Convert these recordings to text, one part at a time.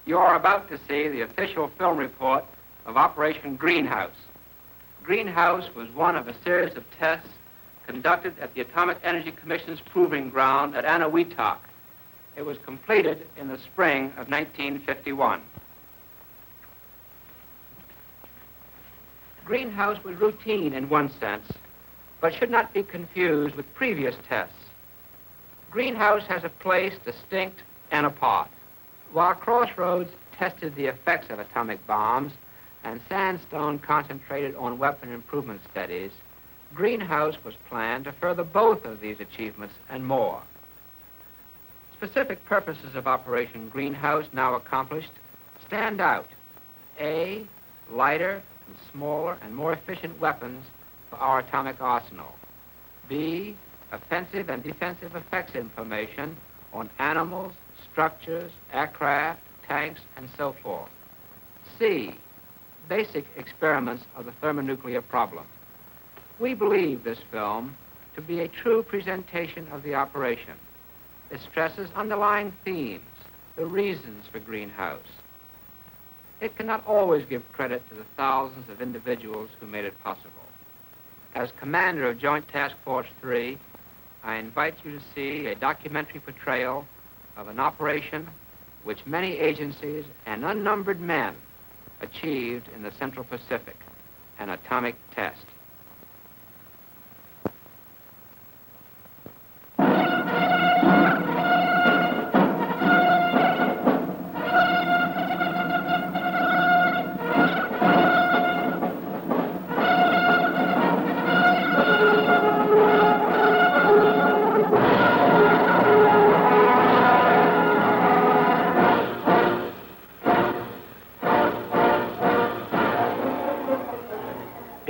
You are about to see the official film report of Operation Greenhouse. Greenhouse was one of a series of tests conducted at the Atomic Energy Commission's proving ground at Anahuac. It was completed in the spring of 1951. Greenhouse was routine in one sense, but should not be confused with previous tests. Greenhouse has a place distinct and apart. While Crossroads tested the effects of atomic bombs and Sandstone concentrated on weapon improvement studies, Greenhouse was planned to further both of these achievements and more. Specific purposes of Operation Greenhouse, now accomplished, stand out. A, lighter and smaller and more efficient weapons for our atomic arsenal. B, offensive and defensive effects information on animals, structures, aircraft, tanks, and so forth. C, basic experiments of the thermonuclear problem. We believe this film to be a true presentation of the operation. It stresses underlying themes, the reasons for Greenhouse. It cannot always give credit to the thousands of individuals who made it possible. As commander of Joint Task Force 3, I invite you to see a documentary portrayal of an operation which many agencies and unnumbered men achieved in the Central Pacific, an atomic test.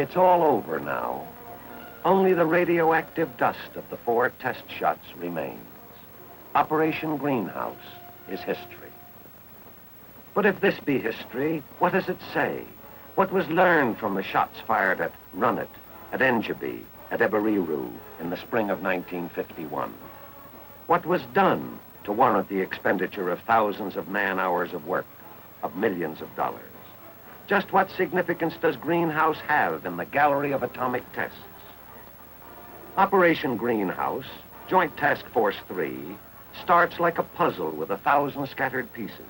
It's all over now. Only the radioactive dust of the 4 test shots remains. Operation Greenhouse is history. But if this be history, what does it say? What was learned from the shots fired at Runit, at Engebi, at Eberiru in the spring of 1951? What was done to warrant the expenditure of thousands of man-hours of work, of millions of dollars? Just what significance does Greenhouse have in the gallery of atomic tests? Operation Greenhouse, Joint Task Force 3, starts like a puzzle with 1,000 scattered pieces.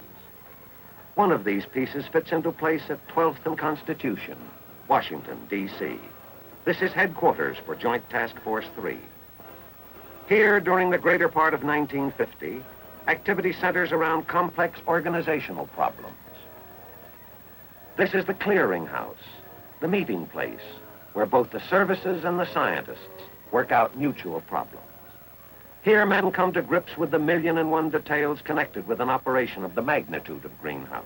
One of these pieces fits into place at 12th and Constitution, Washington, D.C. This is headquarters for Joint Task Force 3. Here, during the greater part of 1950, activity centers around complex organizational problems. This is the clearinghouse, the meeting place, where both the services and the scientists work out mutual problems. Here, men come to grips with the 1,000,001 details connected with an operation of the magnitude of Greenhouse.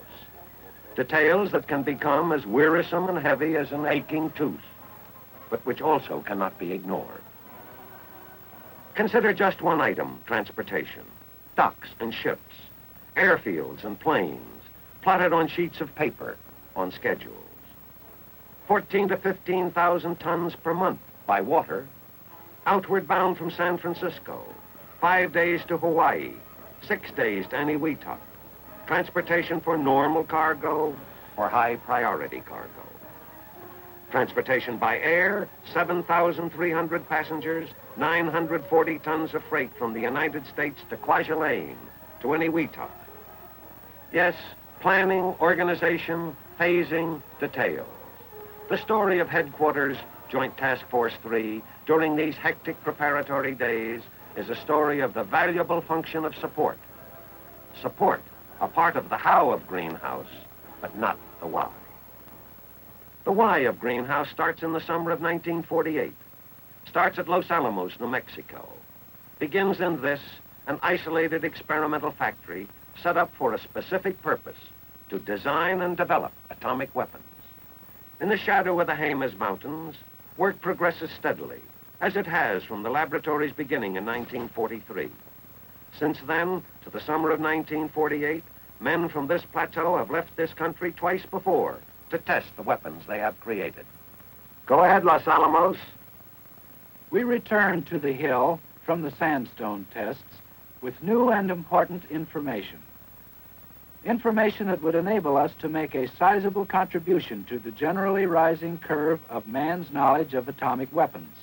Details that can become as wearisome and heavy as an aching tooth, but which also cannot be ignored. Consider just one item, transportation. Docks and ships, airfields and planes, plotted on sheets of paper, on schedules. 14 to 15,000 tons per month by water, outward bound from San Francisco, 5 days to Hawaii, 6 days to Anahuac. Transportation for normal cargo or high priority cargo. Transportation by air, 7,300 passengers, 940 tons of freight from the United States to Kwajalein, to Anahuac. Yes, planning, organization, phasing, details. The story of headquarters, Joint Task Force 3, during these hectic preparatory days is a story of the valuable function of support. Support, a part of the how of Greenhouse, but not the why. The why of Greenhouse starts in the summer of 1948. Starts at Los Alamos, New Mexico. Begins in this, an isolated experimental factory set up for a specific purpose, to design and develop atomic weapons. In the shadow of the Jemez Mountains, work progresses steadily, as it has from the laboratory's beginning in 1943. Since then, to the summer of 1948, men from this plateau have left this country twice before to test the weapons they have created. Go ahead, Los Alamos. We return to the Hill from the sandstone tests with new and important information. Information that would enable us to make a sizable contribution to the generally rising curve of man's knowledge of atomic weapons.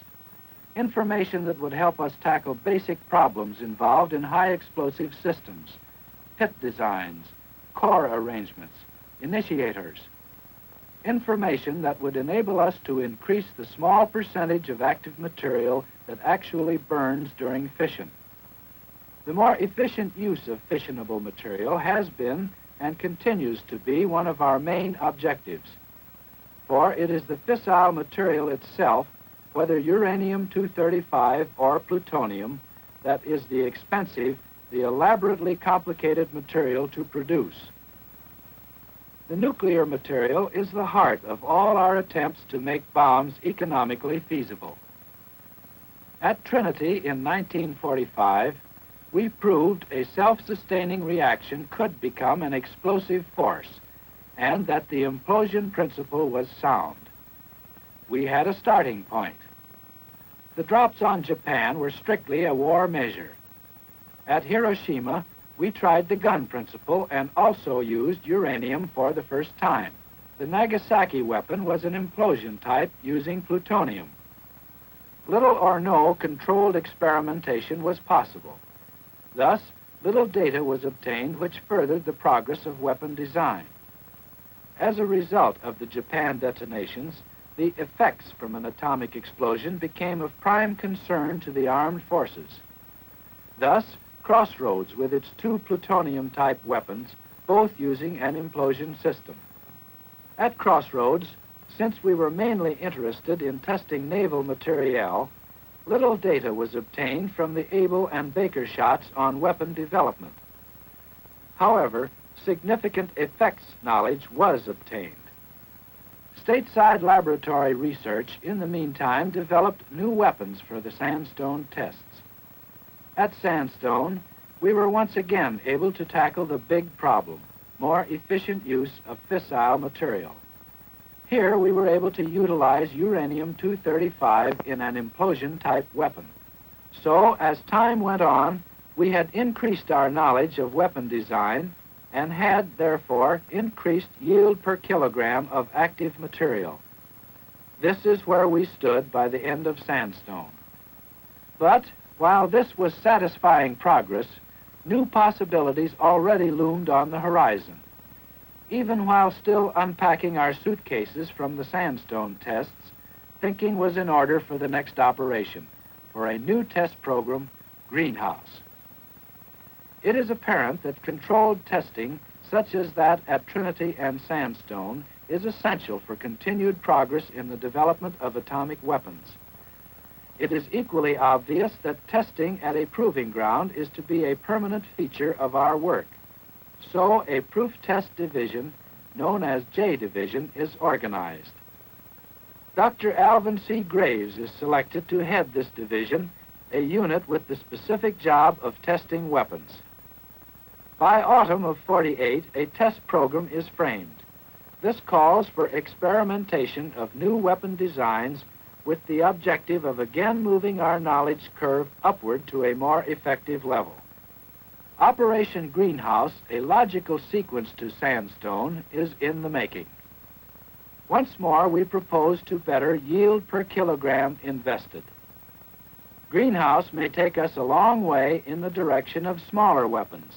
Information that would help us tackle basic problems involved in high explosive systems, pit designs, core arrangements, initiators. Information that would enable us to increase the small percentage of active material that actually burns during fission. The more efficient use of fissionable material has been and continues to be one of our main objectives, for it is the fissile material itself, whether uranium-235 or plutonium, that is the expensive, the elaborately complicated material to produce. The nuclear material is the heart of all our attempts to make bombs economically feasible. At Trinity in 1945, we proved a self-sustaining reaction could become an explosive force, and that the implosion principle was sound. We had a starting point. The drops on Japan were strictly a war measure. At Hiroshima, we tried the gun principle and also used uranium for the first time. The Nagasaki weapon was an implosion type using plutonium. Little or no controlled experimentation was possible. Thus, little data was obtained which furthered the progress of weapon design. As a result of the Japan detonations, the effects from an atomic explosion became of prime concern to the armed forces. Thus, Crossroads with its two plutonium-type weapons, both using an implosion system. At Crossroads, since we were mainly interested in testing naval materiel, little data was obtained from the Able and Baker shots on weapon development. However, significant effects knowledge was obtained. Stateside laboratory research, in the meantime, developed new weapons for the Sandstone tests. At Sandstone, we were once again able to tackle the big problem, more efficient use of fissile material. Here, we were able to utilize uranium-235 in an implosion-type weapon. So, as time went on, we had increased our knowledge of weapon design and had, therefore, increased yield per kilogram of active material. This is where we stood by the end of Sandstone. But, while this was satisfying progress, new possibilities already loomed on the horizon. Even while still unpacking our suitcases from the Sandstone tests, thinking was in order for the next operation, for a new test program, Greenhouse. It is apparent that controlled testing, such as that at Trinity and Sandstone, is essential for continued progress in the development of atomic weapons. It is equally obvious that testing at a proving ground is to be a permanent feature of our work. So a proof test division, known as J Division, is organized. Dr. Alvin C. Graves is selected to head this division, a unit with the specific job of testing weapons. By autumn of '48, a test program is framed. This calls for experimentation of new weapon designs with the objective of again moving our knowledge curve upward to a more effective level. Operation Greenhouse, a logical sequence to Sandstone, is in the making. Once more, we propose to better yield per kilogram invested. Greenhouse may take us a long way in the direction of smaller weapons.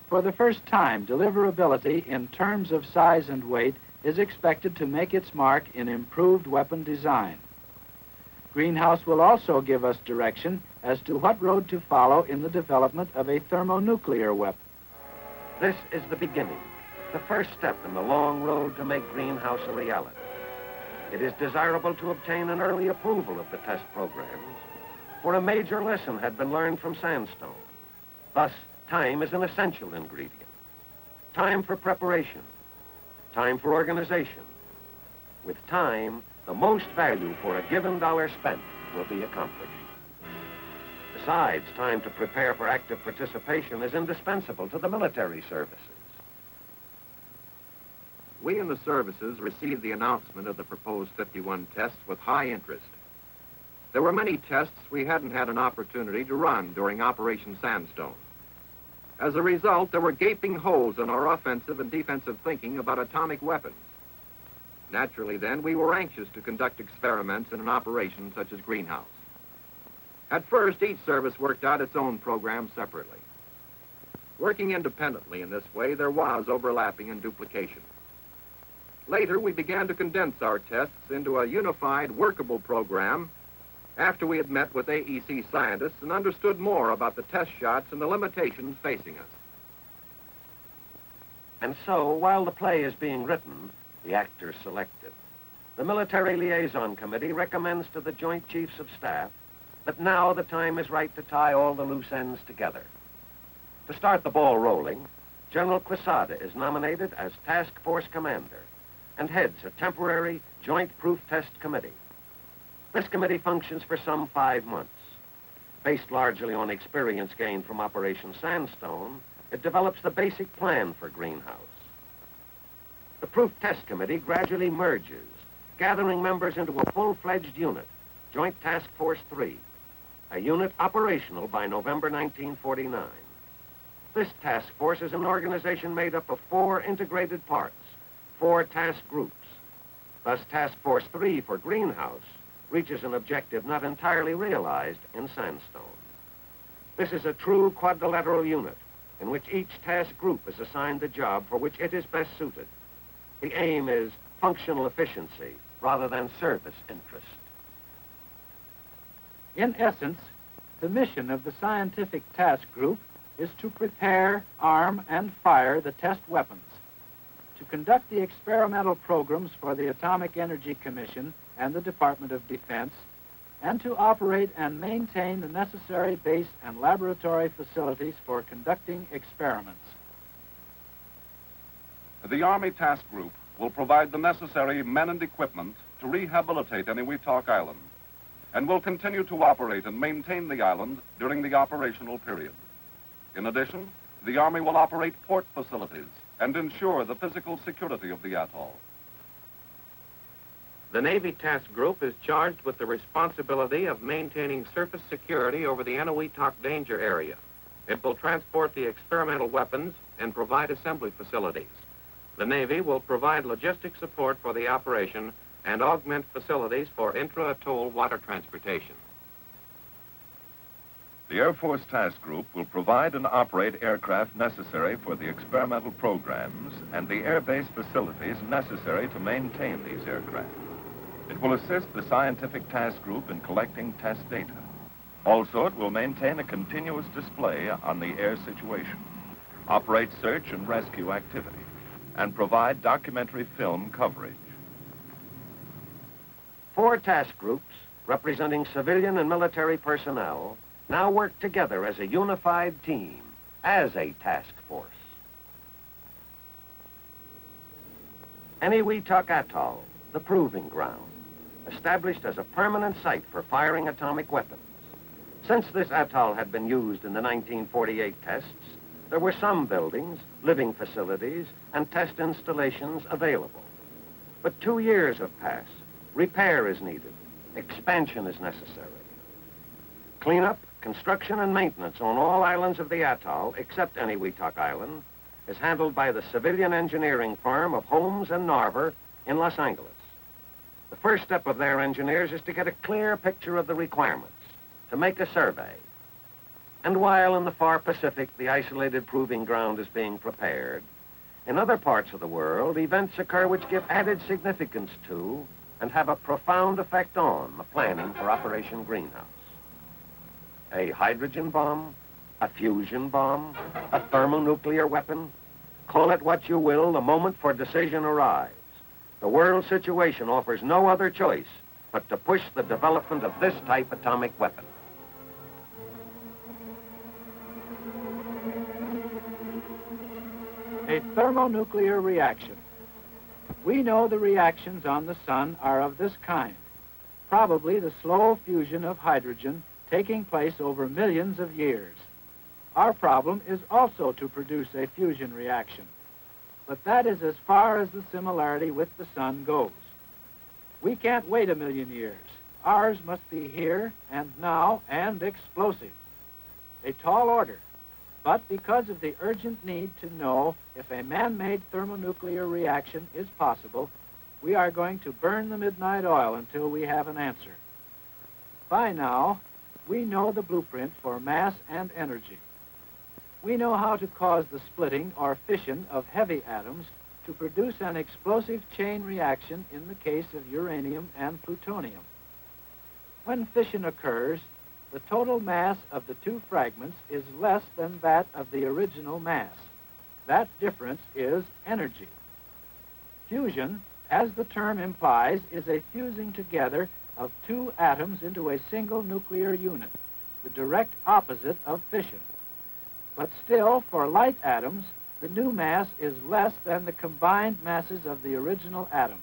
For the first time, deliverability in terms of size and weight is expected to make its mark in improved weapon design. Greenhouse will also give us direction as to what road to follow in the development of a thermonuclear weapon. This is the beginning, the first step in the long road to make Greenhouse a reality. It is desirable to obtain an early approval of the test programs, for a major lesson had been learned from Sandstone. Thus, time is an essential ingredient. Time for preparation, time for organization. With time, the most value for a given dollar spent will be accomplished. Besides, time to prepare for active participation is indispensable to the military services. We in the services received the announcement of the proposed 51 tests with high interest. There were many tests we hadn't had an opportunity to run during Operation Sandstone. As a result, there were gaping holes in our offensive and defensive thinking about atomic weapons. Naturally, then, we were anxious to conduct experiments in an operation such as Greenhouse. At first, each service worked out its own program separately. Working independently in this way, there was overlapping and duplication. Later, we began to condense our tests into a unified, workable program after we had met with AEC scientists and understood more about the test shots and the limitations facing us. And so, while the play is being written, the actors selected, the Military Liaison Committee recommends to the Joint Chiefs of Staff that now the time is right to tie all the loose ends together. To start the ball rolling, General Quesada is nominated as Task Force Commander and heads a temporary Joint Proof Test Committee. This committee functions for some 5 months. Based largely on experience gained from Operation Sandstone, it develops the basic plan for Greenhouse. The Proof Test Committee gradually merges, gathering members into a full-fledged unit, Joint Task Force 3, a unit operational by November 1949. This task force is an organization made up of 4 integrated parts, 4 task groups. Thus, Task Force 3 for Greenhouse reaches an objective not entirely realized in Sandstone. This is a true quadrilateral unit in which each task group is assigned the job for which it is best suited. The aim is functional efficiency rather than service interest. In essence, the mission of the scientific task group is to prepare, arm, and fire the test weapons, to conduct the experimental programs for the Atomic Energy Commission and the Department of Defense, and to operate and maintain the necessary base and laboratory facilities for conducting experiments. The Army Task Group will provide the necessary men and equipment to rehabilitate Eniwetok Island, and will continue to operate and maintain the island during the operational period. In addition, the Army will operate port facilities and ensure the physical security of the atoll. The Navy Task Group is charged with the responsibility of maintaining surface security over the Eniwetok danger area. It will transport the experimental weapons and provide assembly facilities. The Navy will provide logistic support for the operation and augment facilities for intra-atoll water transportation. The Air Force Task Group will provide and operate aircraft necessary for the experimental programs and the airbase facilities necessary to maintain these aircraft. It will assist the Scientific Task Group in collecting test data. Also, it will maintain a continuous display on the air situation, operate search and rescue activity, and provide documentary film coverage. 4 task groups, representing civilian and military personnel, now work together as a unified team, as a task force. Eniwetok Atoll, the proving ground, established as a permanent site for firing atomic weapons. Since this atoll had been used in the 1948 tests, there were some buildings, living facilities, and test installations available. But 2 years have passed. Repair is needed. Expansion is necessary. Cleanup, construction, and maintenance on all islands of the atoll, except Eniwetok Island, is handled by the civilian engineering firm of Holmes and Narver in Los Angeles. The first step of their engineers is to get a clear picture of the requirements, to make a survey. And while in the far Pacific the isolated proving ground is being prepared, in other parts of the world, events occur which give added significance to and have a profound effect on the planning for Operation Greenhouse. A hydrogen bomb, a fusion bomb, a thermonuclear weapon, call it what you will, the moment for decision arrives. The world situation offers no other choice but to push the development of this type atomic weapon. A thermonuclear reaction. We know the reactions on the sun are of this kind, probably the slow fusion of hydrogen taking place over millions of years. Our problem is also to produce a fusion reaction, but that is as far as the similarity with the sun goes. We can't wait 1 million years. Ours must be here and now and explosive. A tall order, But because of the urgent need to know if a man-made thermonuclear reaction is possible, we are going to burn the midnight oil until we have an answer. By now, we know the blueprint for mass and energy. We know how to cause the splitting or fission of heavy atoms to produce an explosive chain reaction in the case of uranium and plutonium. When fission occurs, the total mass of the two fragments is less than that of the original mass. That difference is energy. Fusion, as the term implies, is a fusing together of two atoms into a single nuclear unit, the direct opposite of fission. But still, for light atoms, the new mass is less than the combined masses of the original atoms.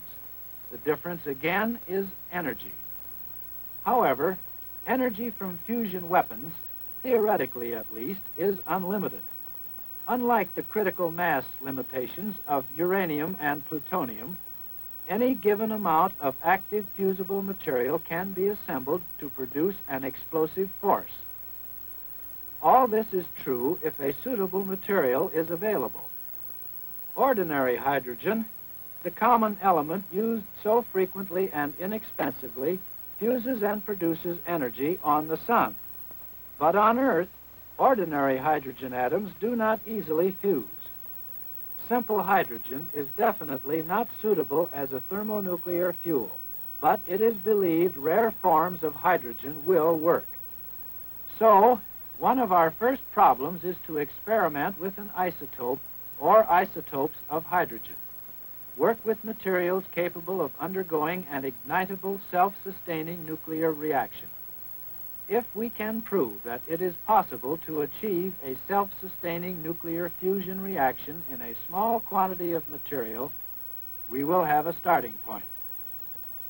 The difference, again, is energy. However, energy from fusion weapons, theoretically at least, is unlimited. Unlike the critical mass limitations of uranium and plutonium, any given amount of active fusible material can be assembled to produce an explosive force. All this is true if a suitable material is available. Ordinary hydrogen, the common element used so frequently and inexpensively, fuses and produces energy on the sun. But on Earth, ordinary hydrogen atoms do not easily fuse. Simple hydrogen is definitely not suitable as a thermonuclear fuel, but it is believed rare forms of hydrogen will work. So, one of our first problems is to experiment with an isotope or isotopes of hydrogen. Work with materials capable of undergoing an ignitable, self-sustaining nuclear reaction. If we can prove that it is possible to achieve a self-sustaining nuclear fusion reaction in a small quantity of material, we will have a starting point.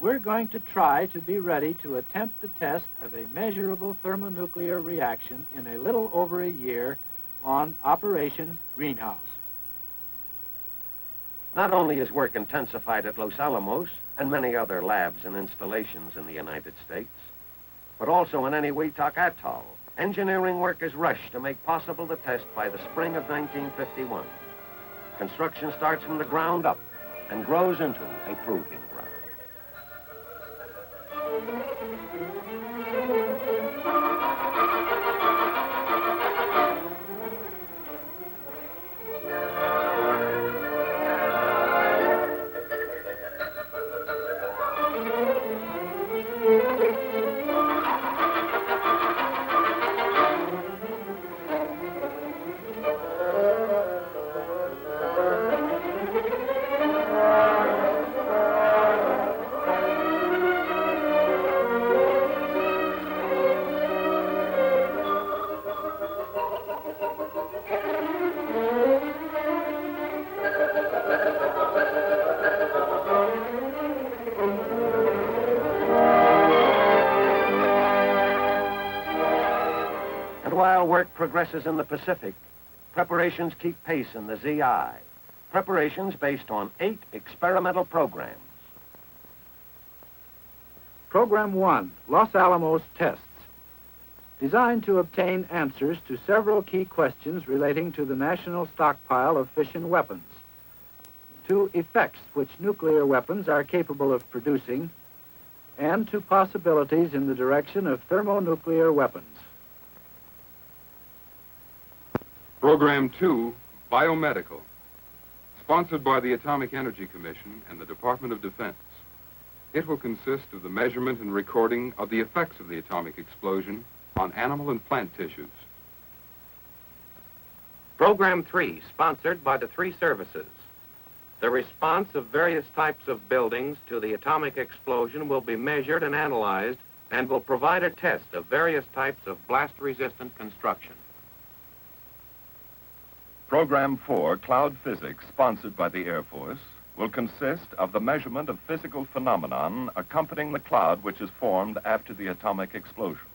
We're going to try to be ready to attempt the test of a measurable thermonuclear reaction in a little over a year on Operation Greenhouse. Not only is work intensified at Los Alamos and many other labs and installations in the United States, but also in Eniwetok Atoll, engineering work is rushed to make possible the test by the spring of 1951. Construction starts from the ground up and grows into a proving ground. While work progresses in the Pacific, preparations keep pace in the ZI. Preparations based on 8 experimental programs. Program 1, Los Alamos Tests. Designed to obtain answers to several key questions relating to the national stockpile of fission weapons, to effects which nuclear weapons are capable of producing, and to possibilities in the direction of thermonuclear weapons. Program 2, Biomedical, sponsored by the Atomic Energy Commission and the Department of Defense. It will consist of the measurement and recording of the effects of the atomic explosion on animal and plant tissues. Program 3, sponsored by the 3 services. The response of various types of buildings to the atomic explosion will be measured and analyzed and will provide a test of various types of blast-resistant construction. Program 4, Cloud Physics, sponsored by the Air Force, will consist of the measurement of physical phenomenon accompanying the cloud which is formed after the atomic explosion.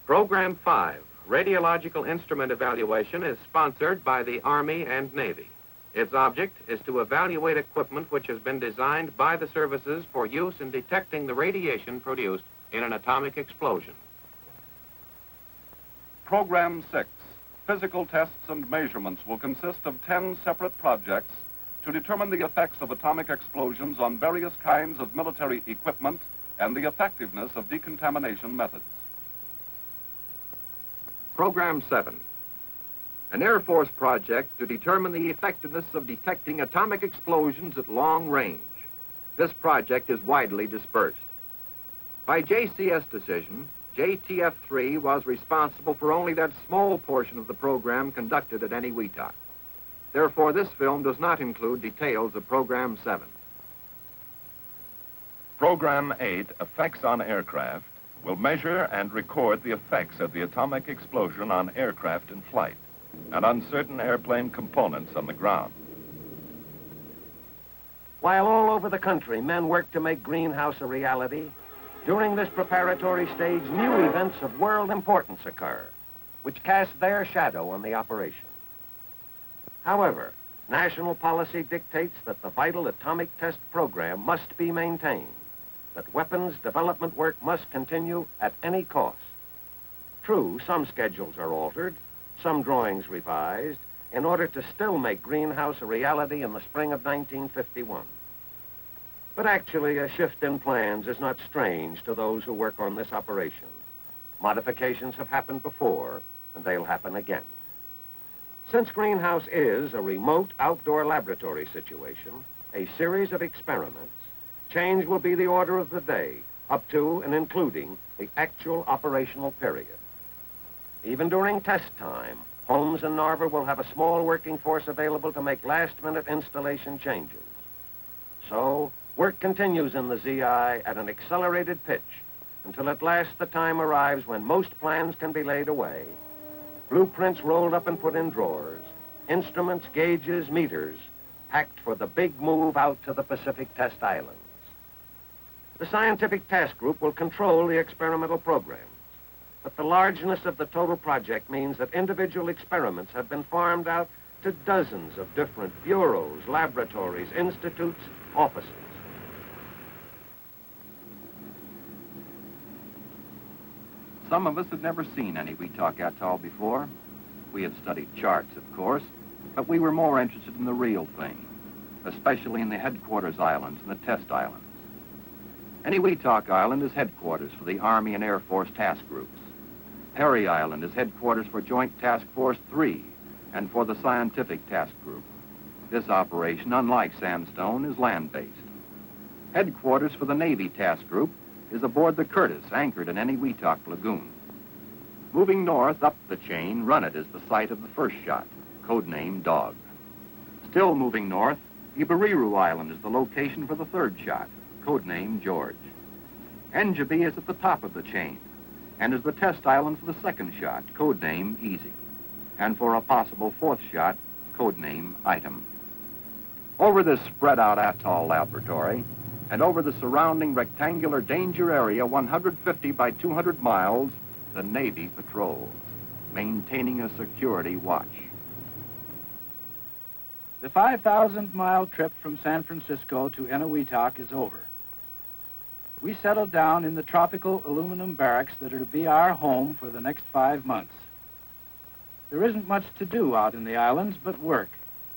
Program 5, Radiological Instrument Evaluation, is sponsored by the Army and Navy. Its object is to evaluate equipment which has been designed by the services for use in detecting the radiation produced in an atomic explosion. Program 6, physical tests and measurements, will consist of 10 separate projects to determine the effects of atomic explosions on various kinds of military equipment and the effectiveness of decontamination methods. Program 7, an Air Force project to determine the effectiveness of detecting atomic explosions at long range. This project is widely dispersed. By JCS decision, JTF-3 was responsible for only that small portion of the program conducted at Eniwetok. Therefore, this film does not include details of Program 7. Program 8, Effects on Aircraft, will measure and record the effects of the atomic explosion on aircraft in flight and on certain airplane components on the ground. While all over the country men work to make greenhouse a reality, during this preparatory stage, new events of world importance occur, which cast their shadow on the operation. However, national policy dictates that the vital atomic test program must be maintained, that weapons development work must continue at any cost. True, some schedules are altered, some drawings revised, in order to still make greenhouse a reality in the spring of 1951. But actually, a shift in plans is not strange to those who work on this operation. Modifications have happened before, and they'll happen again. Since greenhouse is a remote outdoor laboratory situation, a series of experiments, change will be the order of the day, up to and including the actual operational period. Even during test time, Holmes and Narver will have a small working force available to make last-minute installation changes. So, work continues in the ZI at an accelerated pitch until at last the time arrives when most plans can be laid away, blueprints rolled up and put in drawers, instruments, gauges, meters, packed for the big move out to the Pacific Test Islands. The Scientific Task Group will control the experimental programs, but the largeness of the total project means that individual experiments have been farmed out to dozens of different bureaus, laboratories, institutes, offices. Some of us had never seen Eniwetok Atoll before. We had studied charts, of course, but we were more interested in the real thing, especially in the headquarters islands and the test islands. Eniwetok Island is headquarters for the Army and Air Force task groups. Perry Island is headquarters for Joint Task Force 3 and for the Scientific Task Group. This operation, unlike Sandstone, is land-based. Headquarters for the Navy Task Group is aboard the Curtis, anchored in Eniwetok Lagoon. Moving north up the chain, Runnet is the site of the first shot, codename Dog. Still moving north, Ibariru Island is the location for the third shot, codename George. Engebi is at the top of the chain and is the test island for the second shot, codename Easy, and for a possible fourth shot, codename Item. Over this spread-out atoll laboratory and over the surrounding rectangular danger area 150 by 200 miles, the Navy patrols, maintaining a security watch. The 5,000-mile trip from San Francisco to Eniwetok is over. We settled down in the tropical aluminum barracks that are to be our home for the next 5 months. There isn't much to do out in the islands but work,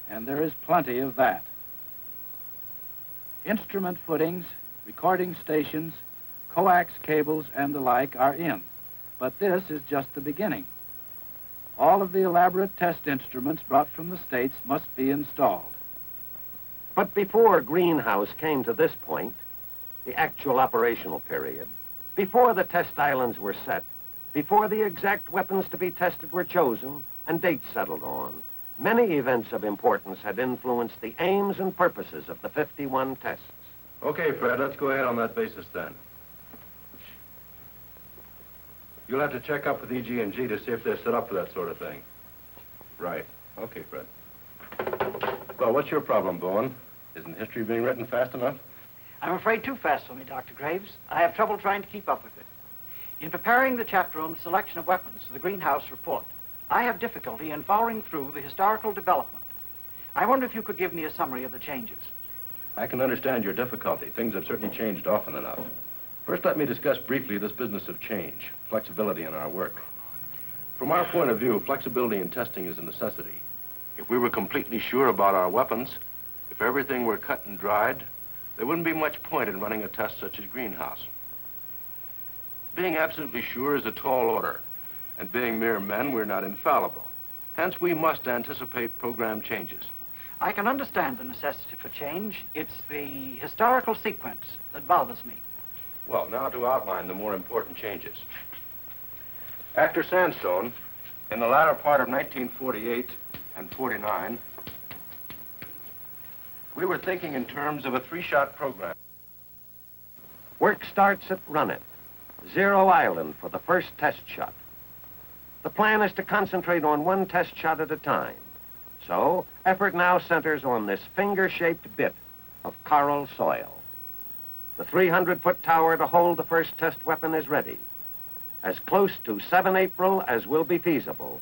and there is plenty of that. Instrument footings, recording stations, coax cables, and the like are in, but this is just the beginning. All of the elaborate test instruments brought from the States must be installed. But before greenhouse came to this point, the actual operational period, before the test islands were set, before the exact weapons to be tested were chosen and dates settled on, many events of importance had influenced the aims and purposes of the 51 tests. Okay, Fred, let's go ahead on that basis then. You'll have to check up with EG&G to see if they're set up for that sort of thing. Right. Okay, Fred. Well, what's your problem, Bowen? Isn't history being written fast enough? I'm afraid too fast for me, Dr. Graves. I have trouble trying to keep up with it. In preparing the chapter on the selection of weapons for the greenhouse report, I have difficulty in following through the historical development. I wonder if you could give me a summary of the changes. I can understand your difficulty. Things have certainly changed often enough. First, let me discuss briefly this business of change, flexibility in our work. From our point of view, flexibility in testing is a necessity. If we were completely sure about our weapons, if everything were cut and dried, there wouldn't be much point in running a test such as Greenhouse. Being absolutely sure is a tall order, and being mere men, we're not infallible. Hence, we must anticipate program changes. I can understand the necessity for change. It's the historical sequence that bothers me. Well, now to outline the more important changes. After Sandstone, in the latter part of 1948 and 49, we were thinking in terms of a three-shot program. Work starts at Run It, Zero Island for the first test shot. The plan is to concentrate on one test shot at a time. So, effort now centers on this finger-shaped bit of coral soil. The 300-foot tower to hold the first test weapon is ready. As close to 7 April as will be feasible.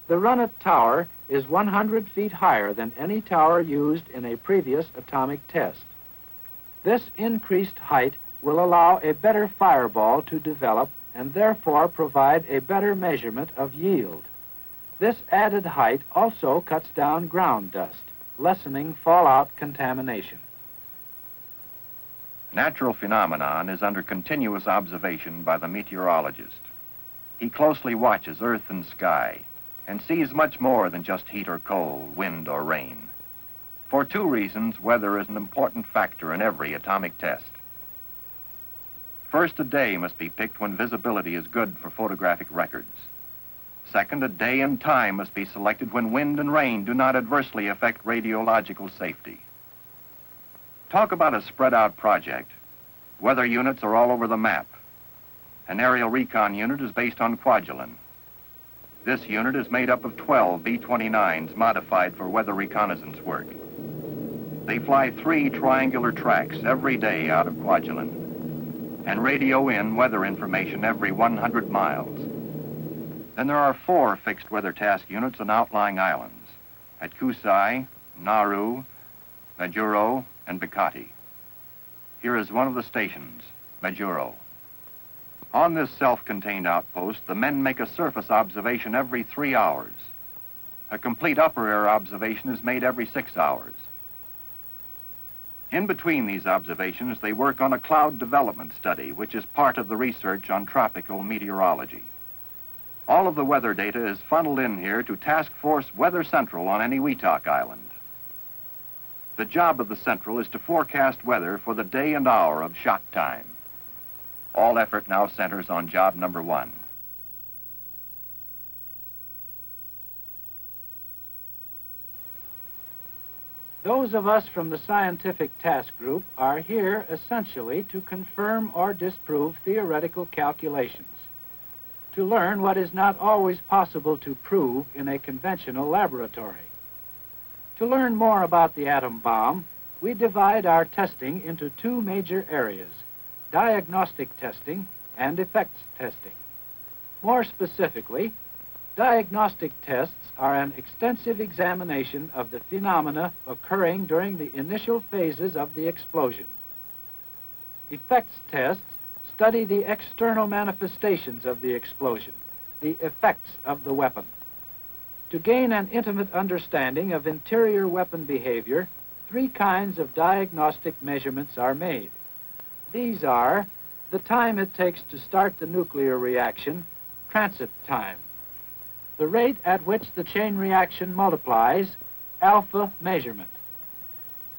The Run-It Tower is 100 feet higher than any tower used in a previous atomic test. This increased height will allow a better fireball to develop and therefore provide a better measurement of yield. This added height also cuts down ground dust, lessening fallout contamination. Natural phenomenon is under continuous observation by the meteorologist. He closely watches earth and sky and sees much more than just heat or cold, wind or rain. For two reasons, weather is an important factor in every atomic test. First, a day must be picked when visibility is good for photographic records. Second, a day and time must be selected when wind and rain do not adversely affect radiological safety. Talk about a spread-out project. Weather units are all over the map. An aerial recon unit is based on Kwajalein. This unit is made up of 12 B-29s modified for weather reconnaissance work. They fly 3 triangular tracks every day out of Kwajalein and radio in weather information every 100 miles. Then there are 4 fixed weather task units on outlying islands at Kusai, Nauru, Majuro, and Bikati. Here is one of the stations, Majuro. On this self-contained outpost, the men make a surface observation every 3 hours. A complete upper air observation is made every 6 hours. In between these observations, they work on a cloud development study, which is part of the research on tropical meteorology. All of the weather data is funneled in here to Task Force Weather Central on any Wetak Island. The job of the Central is to forecast weather for the day and hour of shot time. All effort now centers on job number 1. Those of us from the scientific task group are here essentially to confirm or disprove theoretical calculations, to learn what is not always possible to prove in a conventional laboratory. To learn more about the atom bomb, we divide our testing into 2 major areas: diagnostic testing and effects testing. More specifically, diagnostic tests are an extensive examination of the phenomena occurring during the initial phases of the explosion. Effects tests study the external manifestations of the explosion, the effects of the weapon. To gain an intimate understanding of interior weapon behavior, 3 kinds of diagnostic measurements are made. These are the time it takes to start the nuclear reaction, transit time; the rate at which the chain reaction multiplies, alpha measurement;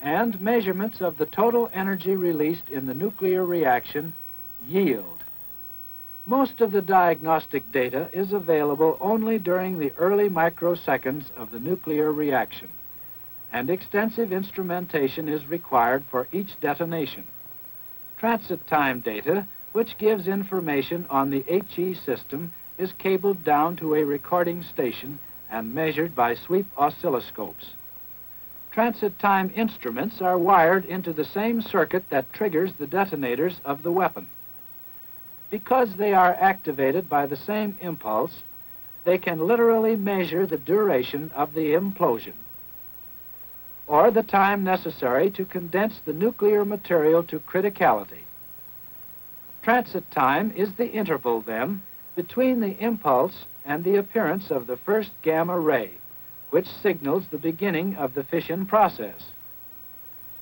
and measurements of the total energy released in the nuclear reaction, yield. Most of the diagnostic data is available only during the early microseconds of the nuclear reaction, and extensive instrumentation is required for each detonation. Transit time data, which gives information on the HE system, is cabled down to a recording station and measured by sweep oscilloscopes. Transit time instruments are wired into the same circuit that triggers the detonators of the weapon. Because they are activated by the same impulse, they can literally measure the duration of the implosion, or the time necessary to condense the nuclear material to criticality. Transit time is the interval, then, between the impulse and the appearance of the first gamma ray, which signals the beginning of the fission process.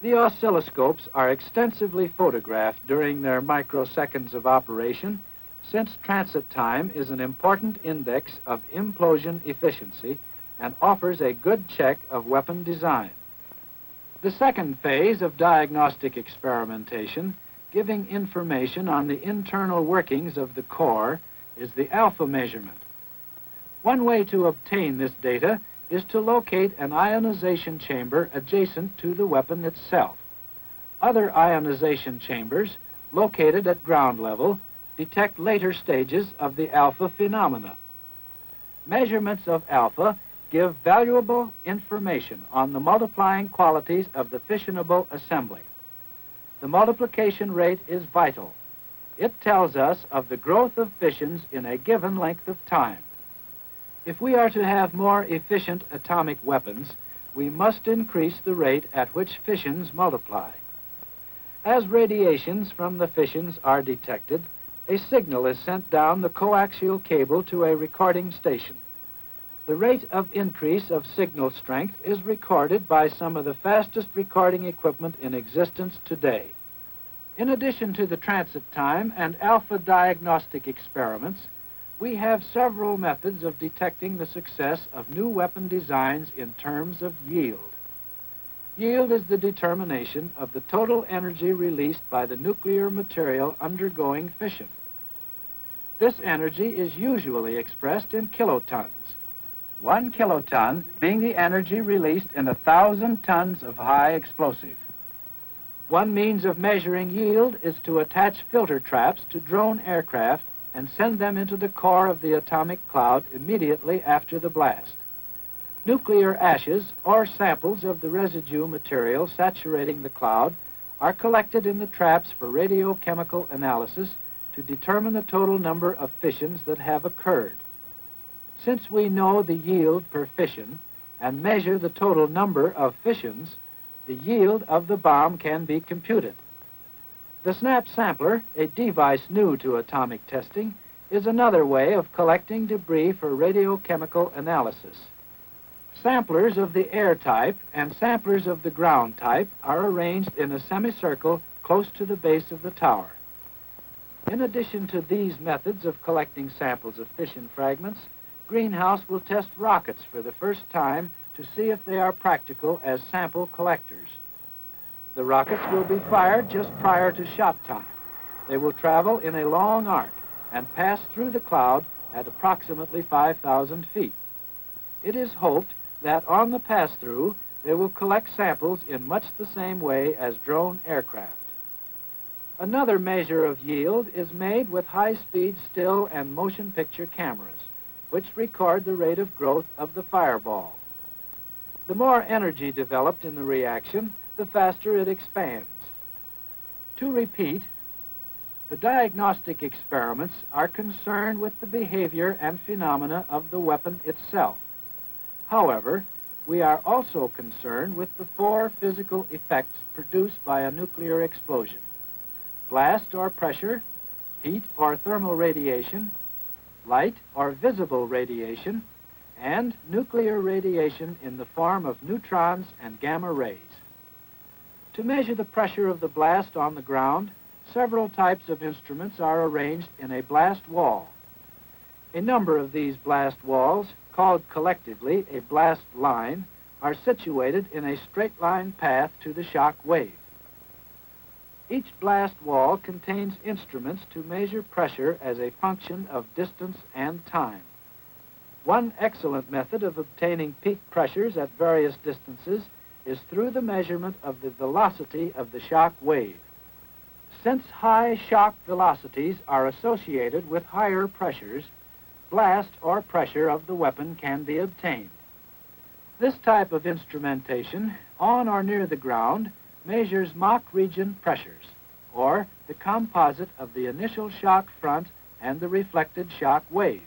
The oscilloscopes are extensively photographed during their microseconds of operation, since transit time is an important index of implosion efficiency and offers a good check of weapon design. The second phase of diagnostic experimentation, giving information on the internal workings of the core, is the alpha measurement. One way to obtain this data is to locate an ionization chamber adjacent to the weapon itself. Other ionization chambers, located at ground level, detect later stages of the alpha phenomena. Measurements of alpha give valuable information on the multiplying qualities of the fissionable assembly. The multiplication rate is vital. It tells us of the growth of fissions in a given length of time. If we are to have more efficient atomic weapons, we must increase the rate at which fissions multiply. As radiations from the fissions are detected, a signal is sent down the coaxial cable to a recording station. The rate of increase of signal strength is recorded by some of the fastest recording equipment in existence today. In addition to the transit time and alpha diagnostic experiments, we have several methods of detecting the success of new weapon designs in terms of yield. Yield is the determination of the total energy released by the nuclear material undergoing fission. This energy is usually expressed in kilotons. 1 kiloton being the energy released in 1,000 tons of high explosive. One means of measuring yield is to attach filter traps to drone aircraft and send them into the core of the atomic cloud immediately after the blast. Nuclear ashes or samples of the residue material saturating the cloud are collected in the traps for radiochemical analysis to determine the total number of fissions that have occurred. Since we know the yield per fission and measure the total number of fissions, the yield of the bomb can be computed. The SNAP sampler, a device new to atomic testing, is another way of collecting debris for radiochemical analysis. Samplers of the air type and samplers of the ground type are arranged in a semicircle close to the base of the tower. In addition to these methods of collecting samples of fission fragments, Greenhouse will test rockets for the first time to see if they are practical as sample collectors. The rockets will be fired just prior to shot time. They will travel in a long arc and pass through the cloud at approximately 5,000 feet. It is hoped that on the pass-through, they will collect samples in much the same way as drone aircraft. Another measure of yield is made with high-speed still and motion picture cameras, which record the rate of growth of the fireball. The more energy developed in the reaction, the faster it expands. To repeat, the diagnostic experiments are concerned with the behavior and phenomena of the weapon itself. However, we are also concerned with the 4 physical effects produced by a nuclear explosion: blast or pressure, heat or thermal radiation, light or visible radiation, and nuclear radiation in the form of neutrons and gamma rays. To measure the pressure of the blast on the ground, several types of instruments are arranged in a blast wall. A number of these blast walls, called collectively a blast line, are situated in a straight-line path to the shock wave. Each blast wall contains instruments to measure pressure as a function of distance and time. One excellent method of obtaining peak pressures at various distances is through the measurement of the velocity of the shock wave. Since high shock velocities are associated with higher pressures, blast or pressure of the weapon can be obtained. This type of instrumentation, on or near the ground, measures Mach region pressures, or the composite of the initial shock front and the reflected shock wave.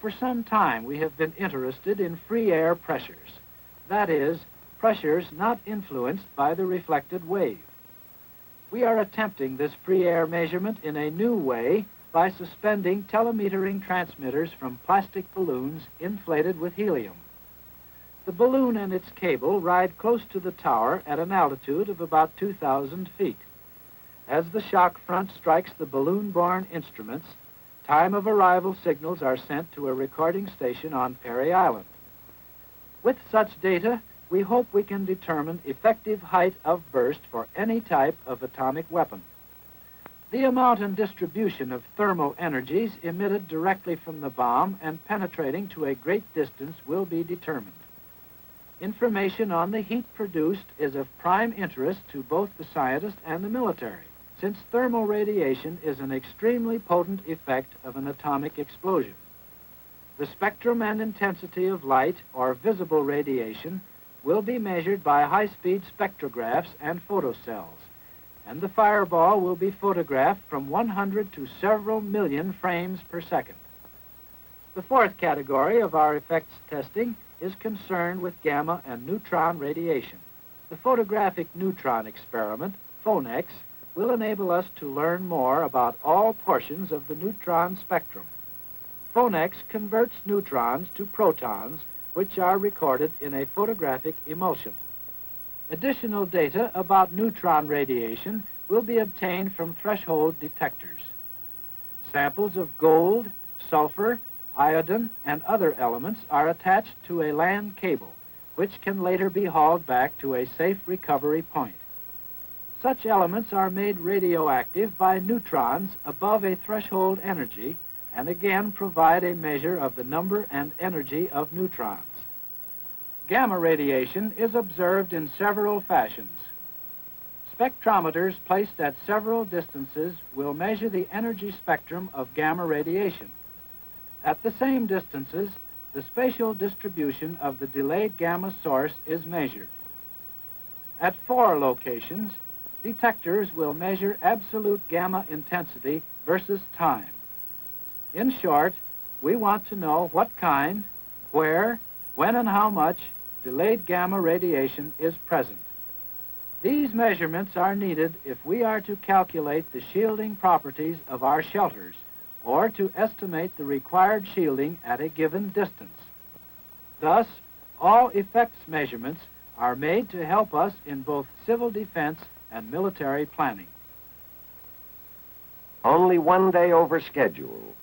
For some time, we have been interested in free air pressures, that is, pressures not influenced by the reflected wave. We are attempting this free air measurement in a new way by suspending telemetering transmitters from plastic balloons inflated with helium. The balloon and its cable ride close to the tower at an altitude of about 2,000 feet. As the shock front strikes the balloon-borne instruments, time of arrival signals are sent to a recording station on Perry Island. With such data, we hope we can determine effective height of burst for any type of atomic weapon. The amount and distribution of thermal energies emitted directly from the bomb and penetrating to a great distance will be determined. Information on the heat produced is of prime interest to both the scientist and the military, since thermal radiation is an extremely potent effect of an atomic explosion. The spectrum and intensity of light, or visible radiation, will be measured by high-speed spectrographs and photocells, and the fireball will be photographed from 100 to several million frames per second. The fourth category of our effects testing is concerned with gamma and neutron radiation. The photographic neutron experiment, PHONEX, will enable us to learn more about all portions of the neutron spectrum. PHONEX converts neutrons to protons, which are recorded in a photographic emulsion. Additional data about neutron radiation will be obtained from threshold detectors. Samples of gold, sulfur, iodine, and other elements are attached to a land cable, which can later be hauled back to a safe recovery point. Such elements are made radioactive by neutrons above a threshold energy and again provide a measure of the number and energy of neutrons. Gamma radiation is observed in several fashions. Spectrometers placed at several distances will measure the energy spectrum of gamma radiation. At the same distances, the spatial distribution of the delayed gamma source is measured. At 4 locations, detectors will measure absolute gamma intensity versus time. In short, we want to know what kind, where, when and how much delayed gamma radiation is present. These measurements are needed if we are to calculate the shielding properties of our shelters or to estimate the required shielding at a given distance. Thus, all effects measurements are made to help us in both civil defense and military planning. Only one day over schedule.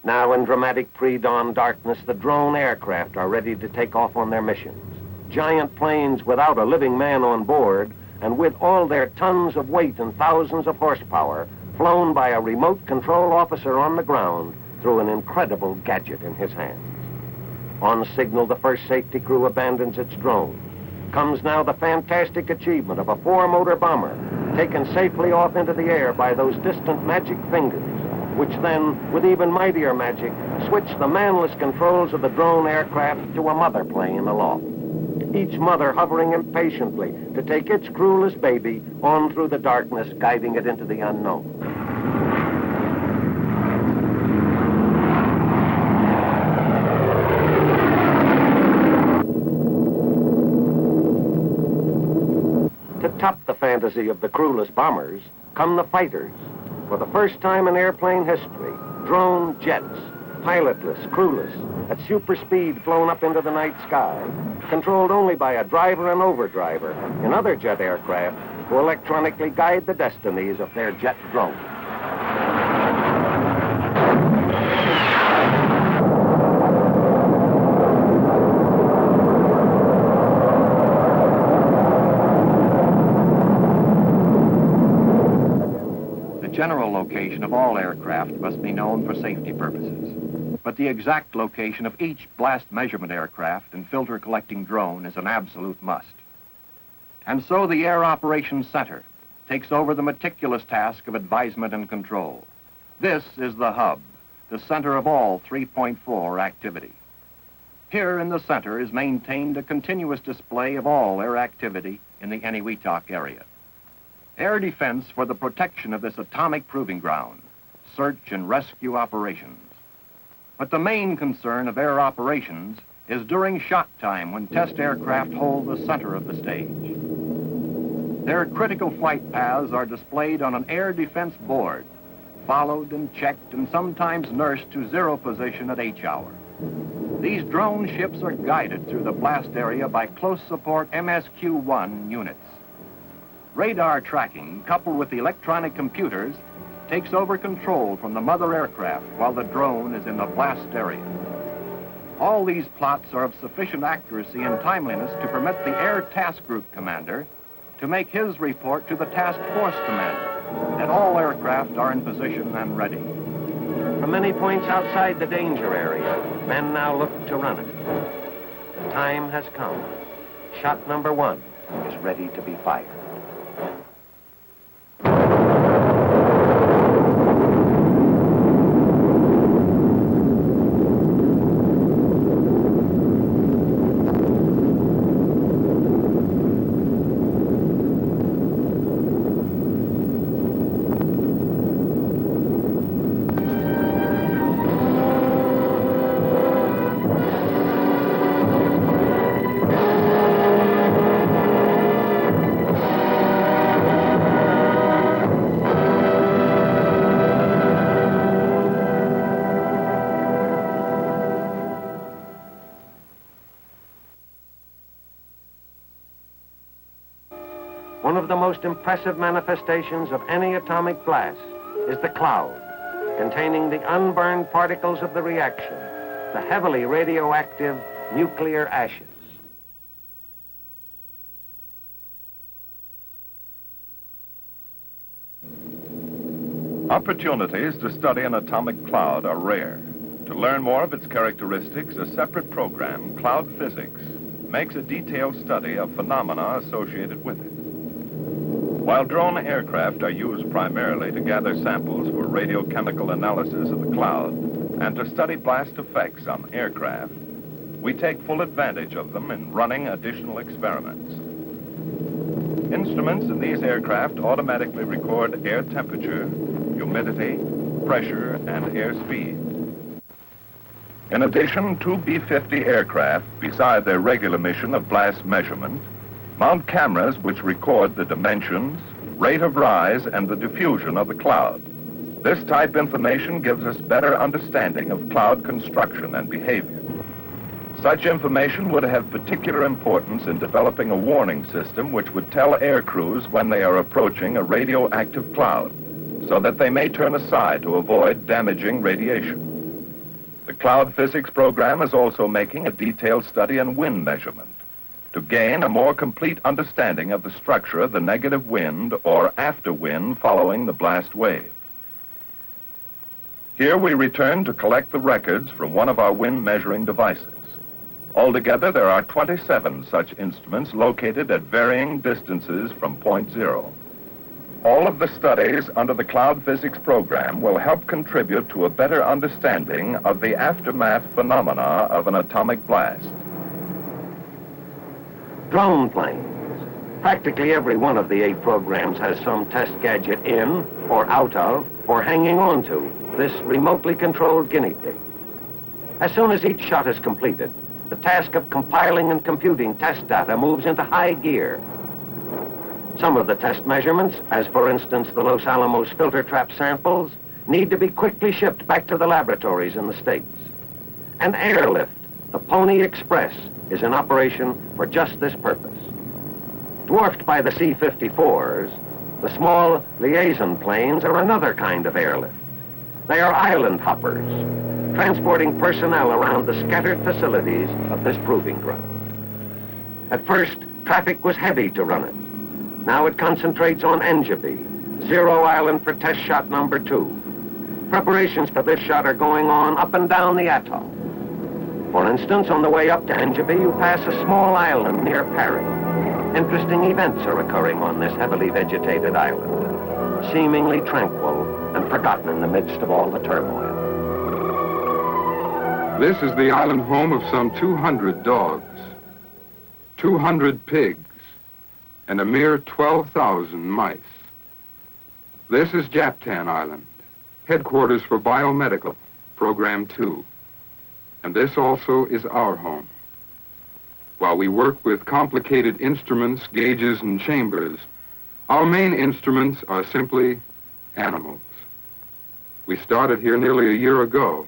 Now, in dramatic pre-dawn darkness, the drone aircraft are ready to take off on their missions. Giant planes without a living man on board, and with all their tons of weight and thousands of horsepower, flown by a remote control officer on the ground through an incredible gadget in his hands. On signal, the first safety crew abandons its drone. Comes now the fantastic achievement of a 4-motor bomber taken safely off into the air by those distant magic fingers, which then, with even mightier magic, switch the manless controls of the drone aircraft to a mother plane aloft. Each mother hovering impatiently to take its cruelest baby on through the darkness, guiding it into the unknown. To top the fantasy of the cruelest bombers come the fighters. For the first time in airplane history, drone jets, pilotless, crewless, at super speed flown up into the night sky, controlled only by a driver and overdriver in other jet aircraft who electronically guide the destinies of their jet drone. The general location of all aircraft must be known for safety purposes, but the exact location of each blast measurement aircraft and filter collecting drone is an absolute must. And so the Air Operations Center takes over the meticulous task of advisement and control. This is the hub, the center of all 3.4 activity. Here in the center is maintained a continuous display of all air activity in the Eniwetok area. Air defense for the protection of this atomic proving ground, search and rescue operations. But the main concern of air operations is during shot time when test aircraft hold the center of the stage. Their critical flight paths are displayed on an air defense board, followed and checked and sometimes nursed to zero position at H hour. These drone ships are guided through the blast area by close support MSQ-1 units. Radar tracking, coupled with the electronic computers, takes over control from the mother aircraft while the drone is in the blast area. All these plots are of sufficient accuracy and timeliness to permit the Air Task Group commander to make his report to the Task Force commander that all aircraft are in position and ready. From many points outside the danger area, men now look to run it. The time has come. Shot number 1 is ready to be fired. One of the most impressive manifestations of any atomic blast is the cloud, containing the unburned particles of the reaction, the heavily radioactive nuclear ashes. Opportunities to study an atomic cloud are rare. To learn more of its characteristics, a separate program, Cloud Physics, makes a detailed study of phenomena associated with it. While drone aircraft are used primarily to gather samples for radiochemical analysis of the cloud and to study blast effects on aircraft, we take full advantage of them in running additional experiments. Instruments in these aircraft automatically record air temperature, humidity, pressure, and airspeed. In addition, 2 B-50 aircraft, beside their regular mission of blast measurement, mount cameras which record the dimensions, rate of rise, and the diffusion of the cloud. This type information gives us better understanding of cloud construction and behavior. Such information would have particular importance in developing a warning system which would tell air crews when they are approaching a radioactive cloud, so that they may turn aside to avoid damaging radiation. The Cloud Physics program is also making a detailed study in wind measurement to gain a more complete understanding of the structure of the negative wind or afterwind following the blast wave. Here we return to collect the records from one of our wind measuring devices. Altogether, there are 27 such instruments located at varying distances from point zero. All of the studies under the Cloud Physics program will help contribute to a better understanding of the aftermath phenomena of an atomic blast. Drone planes. Practically every one of the 8 programs has some test gadget in, or out of, or hanging on to this remotely controlled guinea pig. As soon as each shot is completed, the task of compiling and computing test data moves into high gear. Some of the test measurements, as for instance the Los Alamos filter trap samples, need to be quickly shipped back to the laboratories in the States. An airlift, the Pony Express, is in operation for just this purpose. Dwarfed by the C-54s, the small liaison planes are another kind of airlift. They are island hoppers, transporting personnel around the scattered facilities of this proving ground. At first, traffic was heavy to run it. Now it concentrates on Engebi, Zero Island for test shot number 2. Preparations for this shot are going on up and down the atoll. For instance, on the way up to Engebi, you pass a small island near Parry. Interesting events are occurring on this heavily vegetated island, seemingly tranquil and forgotten in the midst of all the turmoil. This is the island home of some 200 dogs, 200 pigs, and a mere 12,000 mice. This is Japtan Island, headquarters for Biomedical, Program 2. And this also is our home. While we work with complicated instruments, gauges, and chambers, our main instruments are simply animals. We started here nearly a year ago.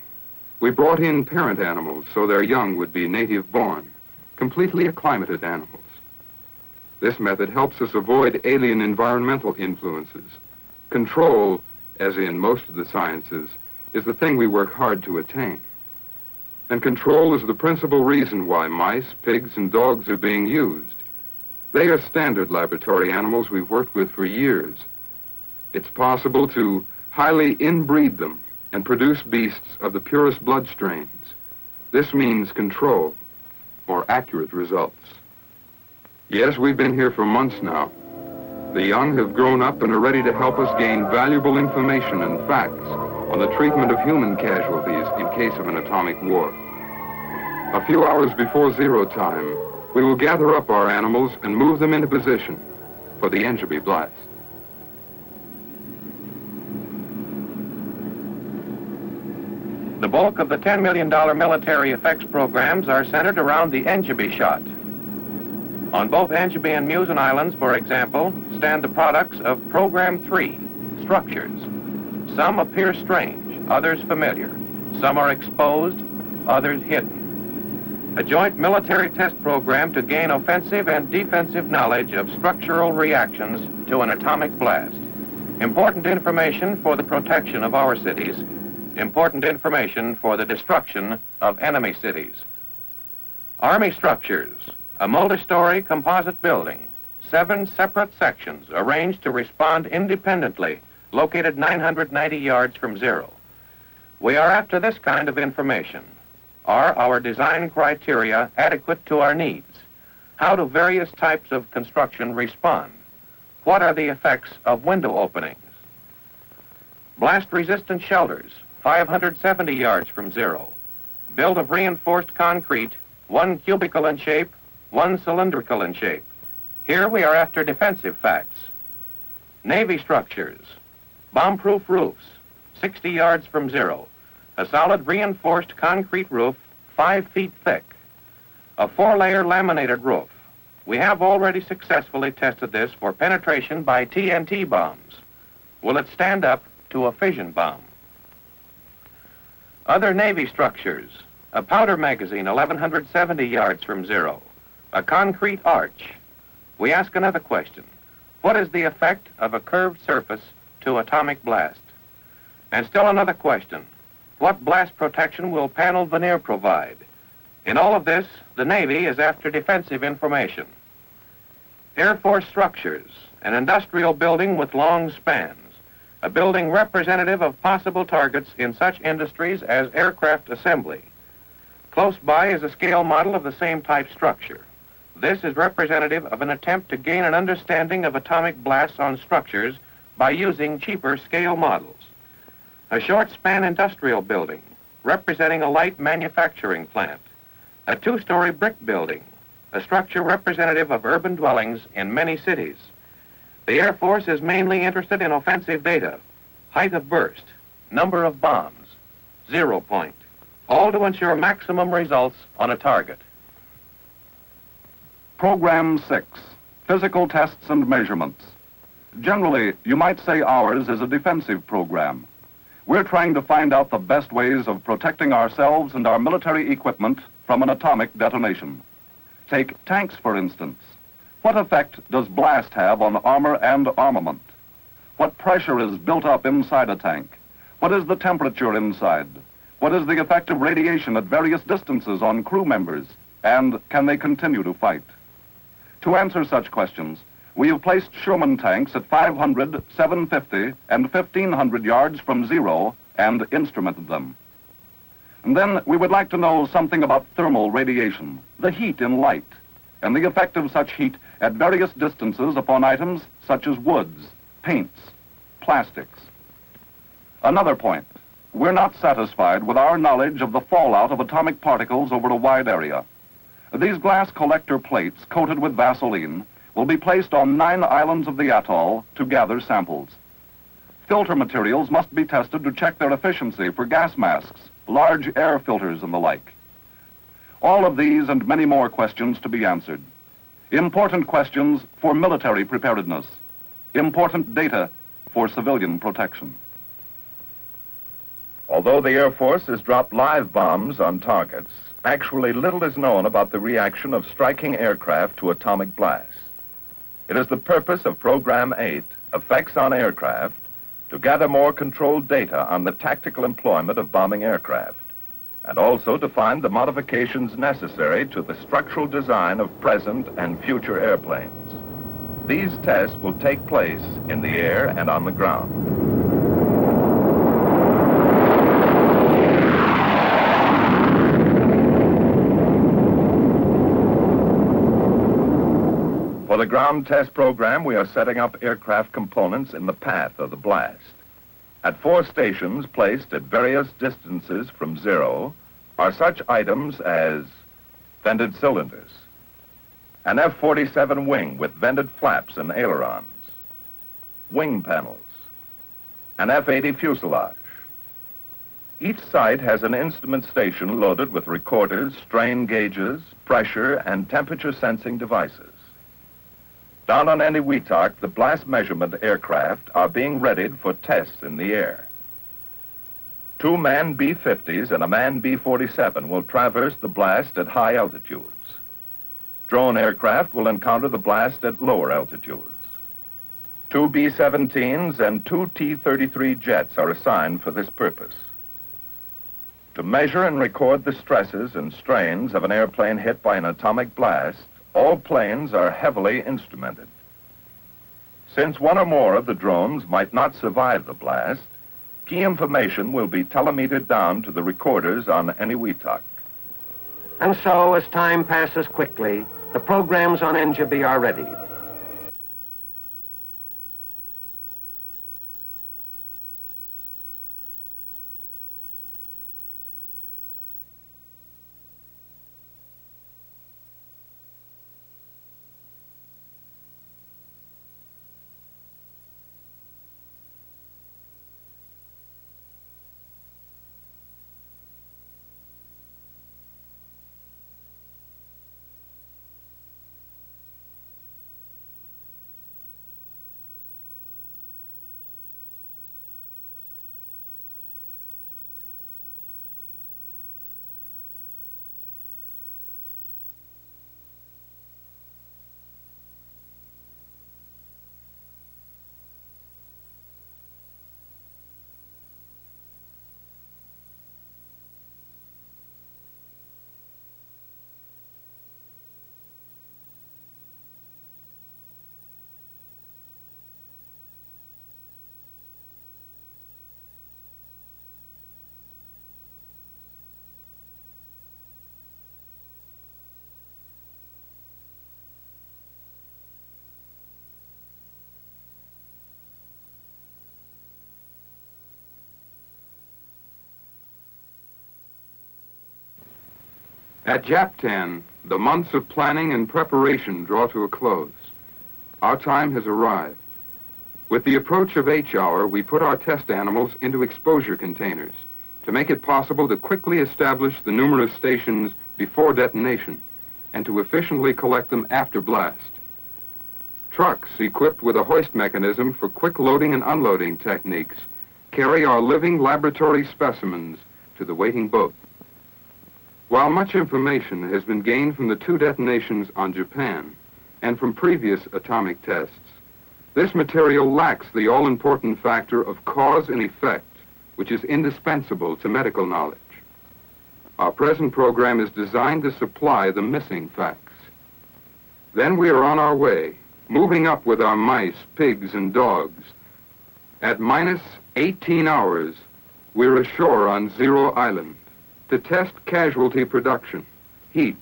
We brought in parent animals so their young would be native-born, completely acclimated animals. This method helps us avoid alien environmental influences. Control, as in most of the sciences, is the thing we work hard to attain. And control is the principal reason why mice, pigs, and dogs are being used. They are standard laboratory animals we've worked with for years. It's possible to highly inbreed them and produce beasts of the purest blood strains. This means control, or accurate results. Yes, we've been here for months now. The young have grown up and are ready to help us gain valuable information and facts on the treatment of human casualties in case of an atomic war. A few hours before zero time, we will gather up our animals and move them into position for the Engebi blast. The bulk of the $10 million military effects programs are centered around the Engebi shot. On both Engebi and Musen Islands, for example, stand the products of Program 3, structures. Some appear strange, others familiar. Some are exposed, others hidden. A joint military test program to gain offensive and defensive knowledge of structural reactions to an atomic blast. Important information for the protection of our cities. Important information for the destruction of enemy cities. Army structures. A multi-story composite building, 7 separate sections arranged to respond independently, located 990 yards from zero. We are after this kind of information. Are our design criteria adequate to our needs? How do various types of construction respond? What are the effects of window openings? Blast-resistant shelters, 570 yards from zero. Built of reinforced concrete, 1 cubical in shape, 1 cylindrical in shape. Here we are after defensive facts. Navy structures, bomb-proof roofs, 60 yards from zero. A solid reinforced concrete roof, 5 feet thick. A 4-layer laminated roof. We have already successfully tested this for penetration by TNT bombs. Will it stand up to a fission bomb? Other Navy structures, a powder magazine 1,170 yards from zero. A concrete arch. We ask another question. What is the effect of a curved surface to atomic blast? And still another question. What blast protection will panel veneer provide? In all of this, the Navy is after defensive information. Air Force structures, an industrial building with long spans. A building representative of possible targets in such industries as aircraft assembly. Close by is a scale model of the same type structure. This is representative of an attempt to gain an understanding of atomic blasts on structures by using cheaper scale models. A short span industrial building, representing a light manufacturing plant. A 2-story brick building, a structure representative of urban dwellings in many cities. The Air Force is mainly interested in offensive data, height of burst, number of bombs, 0 point, all to ensure maximum results on a target. Program 6, Physical Tests and Measurements. Generally, you might say ours is a defensive program. we're trying to find out the best ways of protecting ourselves and our military equipment from an atomic detonation. Take tanks, for instance. What effect does blast have on armor and armament? What pressure is built up inside a tank? What is the temperature inside? What is the effect of radiation at various distances on crew members? And can they continue to fight? To answer such questions, we have placed Sherman tanks at 500, 750, and 1,500 yards from zero and instrumented them. And then we would like to know something about thermal radiation, the heat in light, and the effect of such heat at various distances upon items such as woods, paints, plastics. Another point, we're not satisfied with our knowledge of the fallout of atomic particles over a wide area. These glass collector plates coated with Vaseline will be placed on 9 islands of the atoll to gather samples. Filter materials must be tested to check their efficiency for gas masks, large air filters, and the like. All of these and many more questions to be answered. Important questions for military preparedness. Important data for civilian protection. Although the Air Force has dropped live bombs on targets, actually little is known about the reaction of striking aircraft to atomic blasts. It is the purpose of Program 8, Effects on Aircraft, to gather more controlled data on the tactical employment of bombing aircraft, and also to find the modifications necessary to the structural design of present and future airplanes. These tests will take place in the air and on the ground. For the ground test program, we are setting up aircraft components in the path of the blast. At 4 stations placed at various distances from zero are such items as vented cylinders, an F-47 wing with vented flaps and ailerons, wing panels, an F-80 fuselage. Each site has an instrument station loaded with recorders, strain gauges, pressure, and temperature sensing devices. Down on Eniwetok, the blast measurement aircraft are being readied for tests in the air. 2 manned B-50s and a manned B-47 will traverse the blast at high altitudes. Drone aircraft will encounter the blast at lower altitudes. 2 B-17s and 2 T-33 jets are assigned for this purpose. To measure and record the stresses and strains of an airplane hit by an atomic blast, all planes are heavily instrumented. Since one or more of the drones might not survive the blast, key information will be telemetered down to the recorders on Eniwetok. And so, as time passes quickly, the programs on NGB are ready. At Japtan, the months of planning and preparation draw to a close. Our time has arrived. With the approach of H-hour, we put our test animals into exposure containers to make it possible to quickly establish the numerous stations before detonation and to efficiently collect them after blast. Trucks equipped with a hoist mechanism for quick loading and unloading techniques carry our living laboratory specimens to the waiting boat. While much information has been gained from the 2 detonations on Japan and from previous atomic tests, this material lacks the all-important factor of cause and effect, which is indispensable to medical knowledge. Our present program is designed to supply the missing facts. Then we are on our way, moving up with our mice, pigs, and dogs. At minus 18 hours, we're ashore on Zero Island to test casualty production, heat,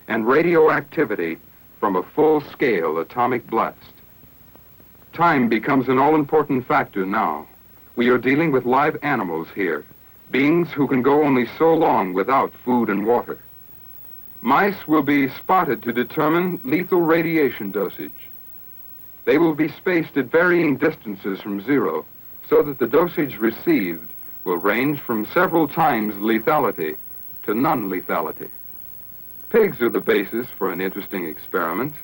and radioactivity from a full-scale atomic blast. Time becomes an all-important factor now. We are dealing with live animals here, beings who can go only so long without food and water. Mice will be spotted to determine lethal radiation dosage. They will be spaced at varying distances from zero, so that the dosage received will range from several times lethality to non-lethality. Pigs are the basis for an interesting experiment.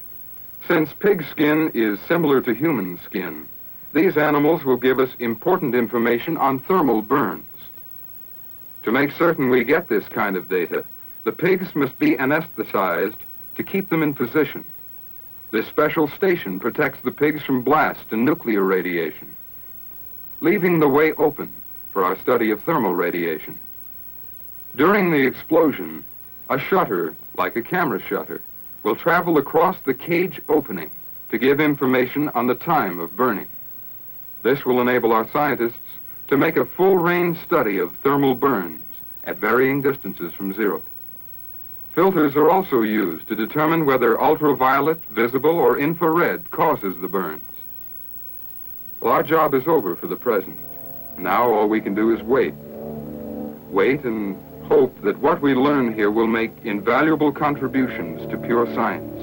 Since pig skin is similar to human skin, these animals will give us important information on thermal burns. To make certain we get this kind of data, the pigs must be anesthetized to keep them in position. This special station protects the pigs from blast and nuclear radiation, leaving the way open for our study of thermal radiation. During the explosion, a shutter, like a camera shutter, will travel across the cage opening to give information on the time of burning. This will enable our scientists to make a full-range study of thermal burns at varying distances from zero. Filters are also used to determine whether ultraviolet, visible, or infrared causes the burns. Well, our job is over for the present. Now all we can do is wait. Wait and hope that what we learn here will make invaluable contributions to pure science.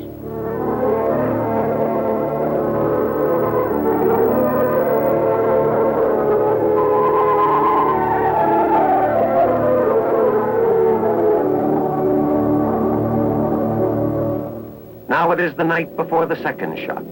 Now it is the night before the second shot.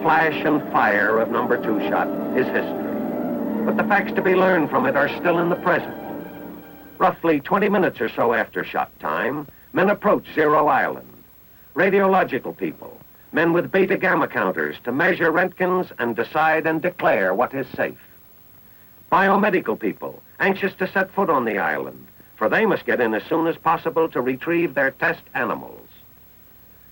Flash and fire of number 2 shot is history. But the facts to be learned from it are still in the present. Roughly 20 minutes or so after shot time, men approach Zero Island. Radiological people, men with beta-gamma counters to measure Röntgens and decide and declare what is safe. Biomedical people, anxious to set foot on the island, for they must get in as soon as possible to retrieve their test animals.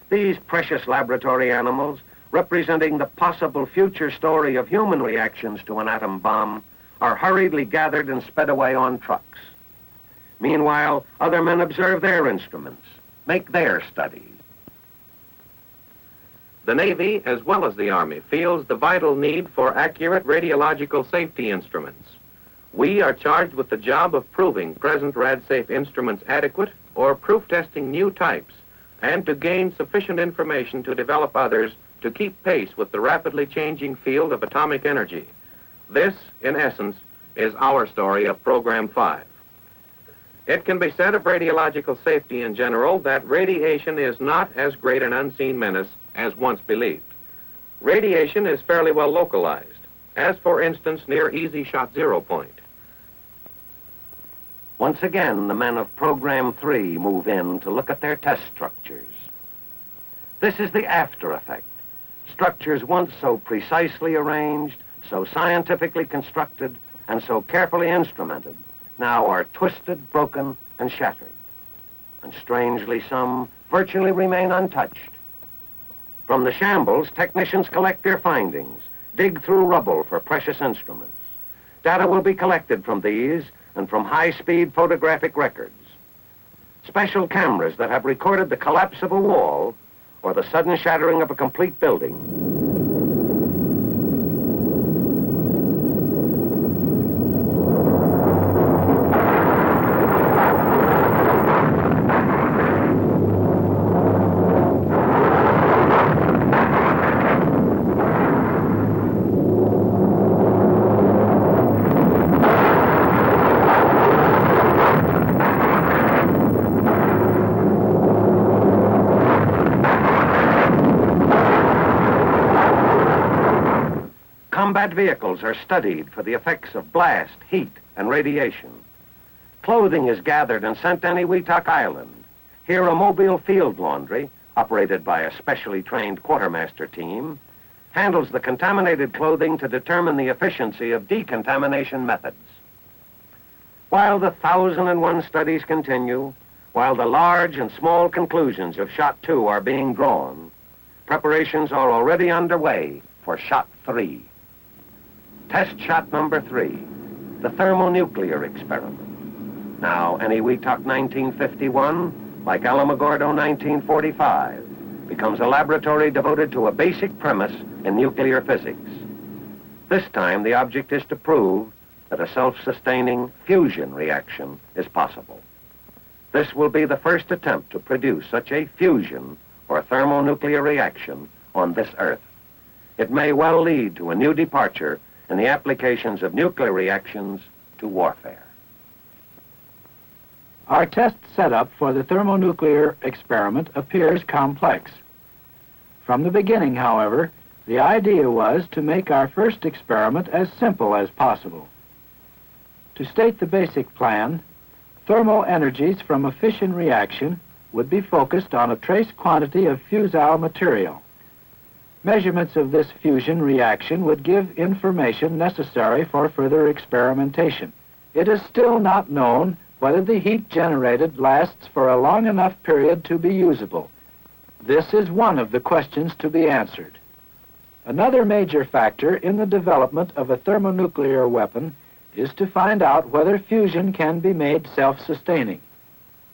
These precious laboratory animals, representing the possible future story of human reactions to an atom bomb, are hurriedly gathered and sped away on trucks. Meanwhile, other men observe their instruments, make their studies. The Navy, as well as the Army, feels the vital need for accurate radiological safety instruments. We are charged with the job of proving present rad-safe instruments adequate or proof testing new types, and to gain sufficient information to develop others to keep pace with the rapidly changing field of atomic energy. This, in essence, is our story of Program 5. It can be said of radiological safety in general that radiation is not as great an unseen menace as once believed. Radiation is fairly well localized, as for instance near easy shot zero point. Once again, the men of Program 3 move in to look at their test structures. This is the after effect. Structures once so precisely arranged, so scientifically constructed, and so carefully instrumented, now are twisted, broken, and shattered. And strangely, some virtually remain untouched. From the shambles, technicians collect their findings, dig through rubble for precious instruments. Data will be collected from these and from high-speed photographic records. Special cameras that have recorded the collapse of a wall or the sudden shattering of a complete building. Combat vehicles are studied for the effects of blast, heat, and radiation. Clothing is gathered and sent to Eniwetok Island. Here, a mobile field laundry, operated by a specially trained quartermaster team, handles the contaminated clothing to determine the efficiency of decontamination methods. While the 1,001 studies continue, while the large and small conclusions of Shot 2 are being drawn, preparations are already underway for Shot 3. Test shot number 3, the thermonuclear experiment. Now, Eniwetok 1951, like Alamogordo 1945, becomes a laboratory devoted to a basic premise in nuclear physics. This time, the object is to prove that a self-sustaining fusion reaction is possible. This will be the first attempt to produce such a fusion or thermonuclear reaction on this Earth. It may well lead to a new departure in the applications of nuclear reactions to warfare. Our test setup for the thermonuclear experiment appears complex. From the beginning, however, the idea was to make our first experiment as simple as possible. To state the basic plan, thermal energies from a fission reaction would be focused on a trace quantity of fusel material. Measurements of this fusion reaction would give information necessary for further experimentation. It is still not known whether the heat generated lasts for a long enough period to be usable. This is one of the questions to be answered. Another major factor in the development of a thermonuclear weapon is to find out whether fusion can be made self-sustaining.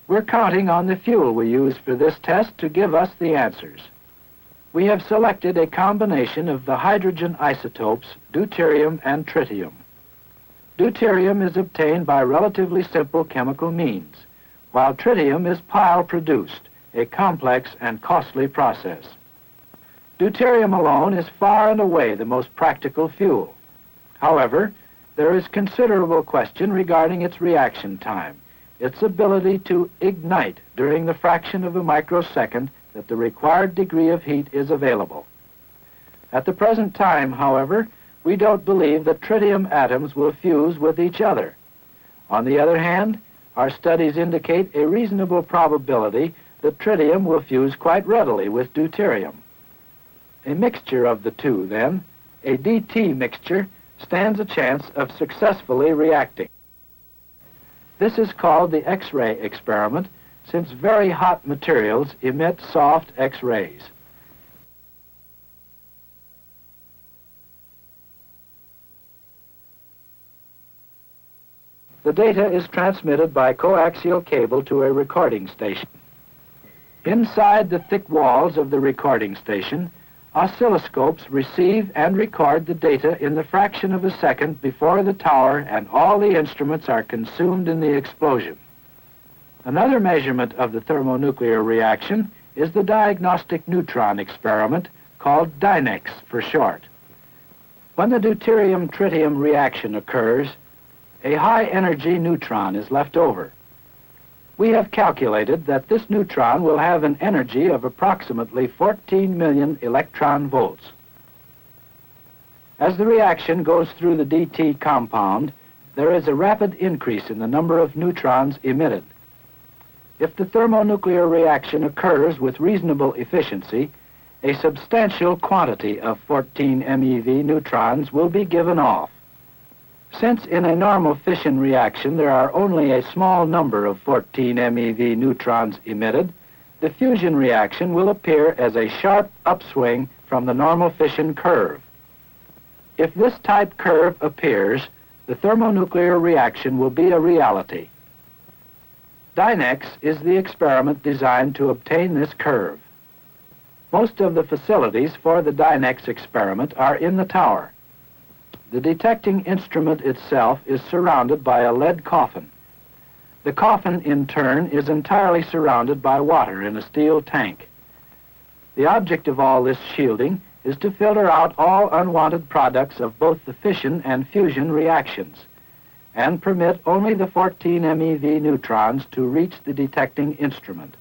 We're counting on the fuel we use for this test to give us the answers. We have selected a combination of the hydrogen isotopes deuterium and tritium. Deuterium is obtained by relatively simple chemical means, while tritium is pile-produced, a complex and costly process. Deuterium alone is far and away the most practical fuel. However, there is considerable question regarding its reaction time, its ability to ignite during the fraction of a microsecond that the required degree of heat is available. At the present time, however, we don't believe that tritium atoms will fuse with each other. On the other hand, our studies indicate a reasonable probability that tritium will fuse quite readily with deuterium. A mixture of the two, then, a DT mixture, stands a chance of successfully reacting. This is called the X-ray experiment, since very hot materials emit soft X-rays. The data is transmitted by coaxial cable to a recording station. Inside the thick walls of the recording station, oscilloscopes receive and record the data in the fraction of a second before the tower and all the instruments are consumed in the explosion. Another measurement of the thermonuclear reaction is the diagnostic neutron experiment, called DYNEX for short. When the deuterium-tritium reaction occurs, a high-energy neutron is left over. We have calculated that this neutron will have an energy of approximately 14 million electron volts. As the reaction goes through the DT compound, there is a rapid increase in the number of neutrons emitted. If the thermonuclear reaction occurs with reasonable efficiency, a substantial quantity of 14 MeV neutrons will be given off. Since in a normal fission reaction there are only a small number of 14 MeV neutrons emitted, the fusion reaction will appear as a sharp upswing from the normal fission curve. If this type curve appears, the thermonuclear reaction will be a reality. Dynex is the experiment designed to obtain this curve. Most of the facilities for the Dynex experiment are in the tower. The detecting instrument itself is surrounded by a lead coffin. The coffin, in turn, is entirely surrounded by water in a steel tank. The object of all this shielding is to filter out all unwanted products of both the fission and fusion reactions and permit only the 14 MeV neutrons to reach the detecting instrument.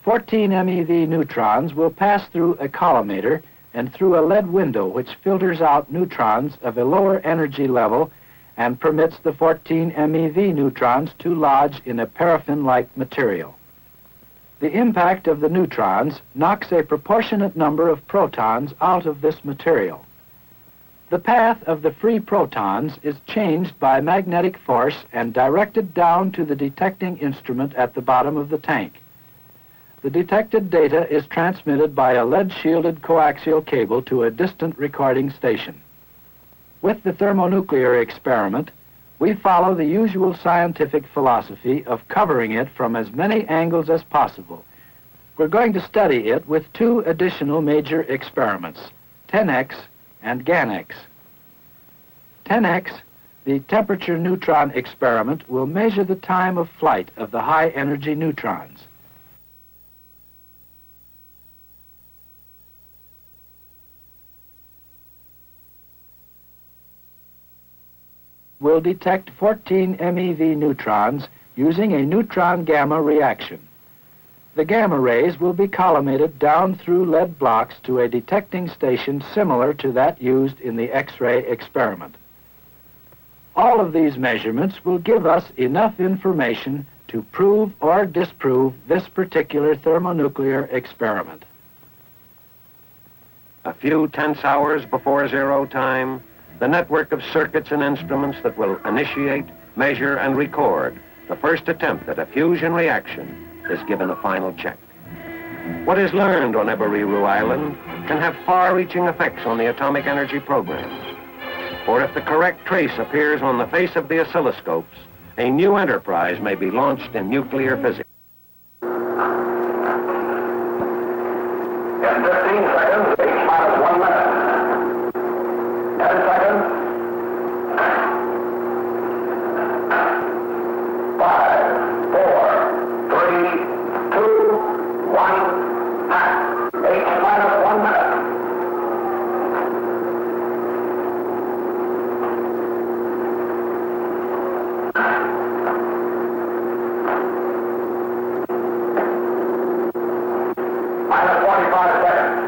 14 MeV neutrons will pass through a collimator and through a lead window which filters out neutrons of a lower energy level and permits the 14 MeV neutrons to lodge in a paraffin-like material. The impact of the neutrons knocks a proportionate number of protons out of this material. The path of the free protons is changed by magnetic force and directed down to the detecting instrument at the bottom of the tank. The detected data is transmitted by a lead-shielded coaxial cable to a distant recording station. With the thermonuclear experiment, we follow the usual scientific philosophy of covering it from as many angles as possible. We're going to study it with two additional major experiments, 10X and GANX. 10X, the temperature neutron experiment, will measure the time of flight of the high-energy neutrons. Will detect 14 MeV neutrons using a neutron gamma reaction. The gamma rays will be collimated down through lead blocks to a detecting station similar to that used in the X-ray experiment. All of these measurements will give us enough information to prove or disprove this particular thermonuclear experiment. A few tense hours before zero time, the network of circuits and instruments that will initiate, measure, and record the first attempt at a fusion reaction is given a final check. What is learned on Eberiru Island can have far-reaching effects on the atomic energy program. For if the correct trace appears on the face of the oscilloscopes, a new enterprise may be launched in nuclear physics. In 15 seconds, H minus 1 minute. 10 seconds. 5, 4, 3, 2, 1, H minus 1 minute. Minus 45 seconds.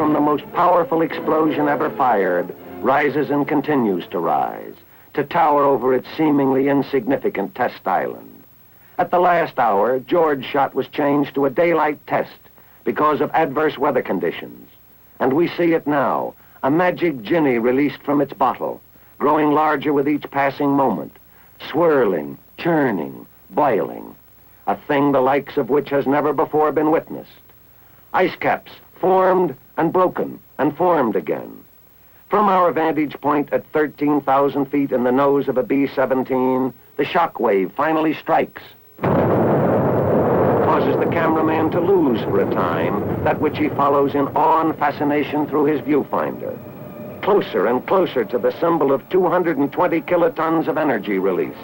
from the most powerful explosion ever fired, rises and continues to rise, to tower over its seemingly insignificant test island. At the last hour, George shot was changed to a daylight test because of adverse weather conditions. And we see it now, a magic ginny released from its bottle, growing larger with each passing moment, swirling, churning, boiling, a thing the likes of which has never before been witnessed. Ice caps formed and broken and formed again. From our vantage point at 13,000 feet in the nose of a B-17, the shock wave finally strikes, causes the cameraman to lose for a time that which he follows in awe and fascination through his viewfinder. Closer and closer to the symbol of 220 kilotons of energy release.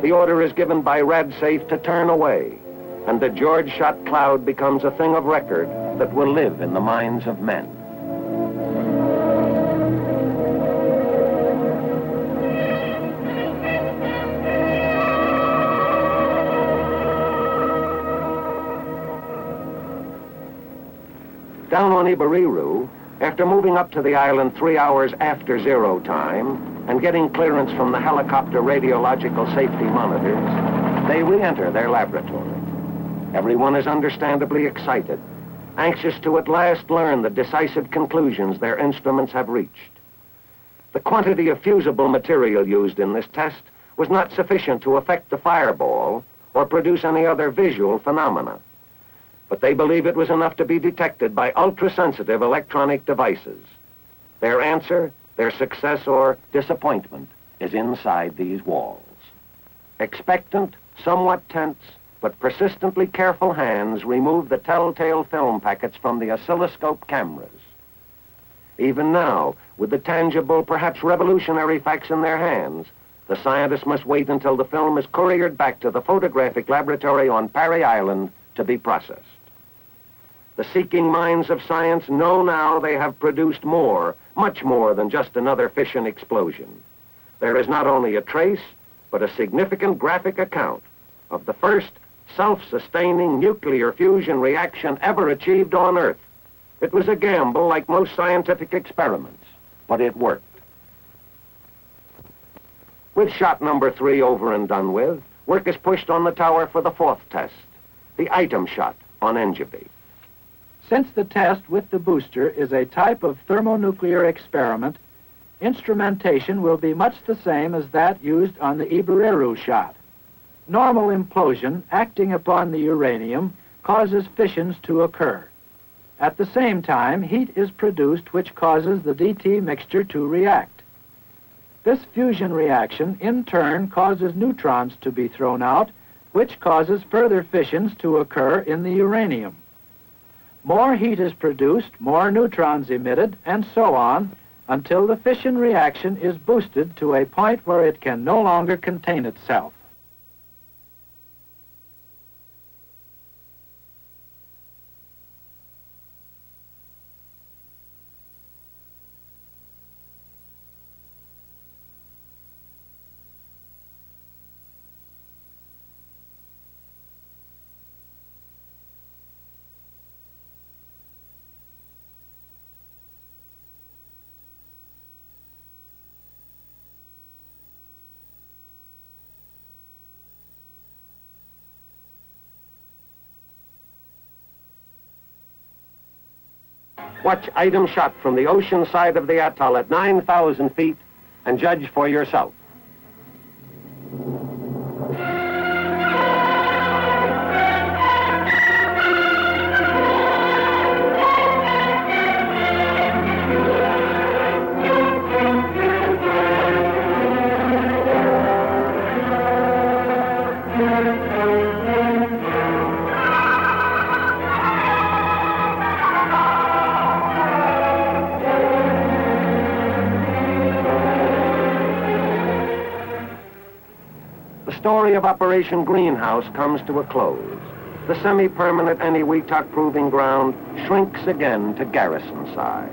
The order is given by RadSafe to turn away, and the George shot cloud becomes a thing of record that will live in the minds of men. Down on Ibariru, after moving up to the island 3 hours after zero time and getting clearance from the helicopter radiological safety monitors, they re-enter their laboratory. Everyone is understandably excited, anxious to at last learn the decisive conclusions their instruments have reached. The quantity of fusible material used in this test was not sufficient to affect the fireball or produce any other visual phenomena. But they believe it was enough to be detected by ultra-sensitive electronic devices. Their answer, their success or disappointment, is inside these walls. Expectant, somewhat tense, but persistently careful hands remove the telltale film packets from the oscilloscope cameras. Even now, with the tangible, perhaps revolutionary facts in their hands, the scientists must wait until the film is couriered back to the photographic laboratory on Parry Island to be processed. The seeking minds of science know now they have produced more, much more than just another fission explosion. There is not only a trace, but a significant graphic account of the first self-sustaining nuclear fusion reaction ever achieved on Earth. It was a gamble like most scientific experiments, but it worked. With shot number 3 over and done with, work is pushed on the tower for the 4th test, the item shot on Engebi. Since the test with the booster is a type of thermonuclear experiment, instrumentation will be much the same as that used on the Ibariru shot. Normal implosion acting upon the uranium causes fissions to occur. At the same time, heat is produced which causes the DT mixture to react. This fusion reaction in turn causes neutrons to be thrown out, which causes further fissions to occur in the uranium. More heat is produced, more neutrons emitted, and so on, until the fission reaction is boosted to a point where it can no longer contain itself. Watch item shot from the ocean side of the atoll at 9,000 feet and judge for yourself. The story of Operation Greenhouse comes to a close. The semi-permanent Eniwetok proving ground shrinks again to garrison size.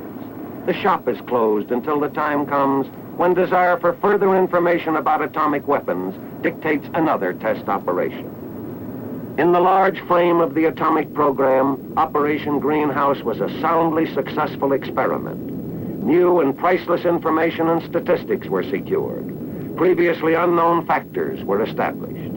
The shop is closed until the time comes when desire for further information about atomic weapons dictates another test operation. In the large frame of the atomic program, Operation Greenhouse was a soundly successful experiment. New and priceless information and statistics were secured. Previously unknown factors were established.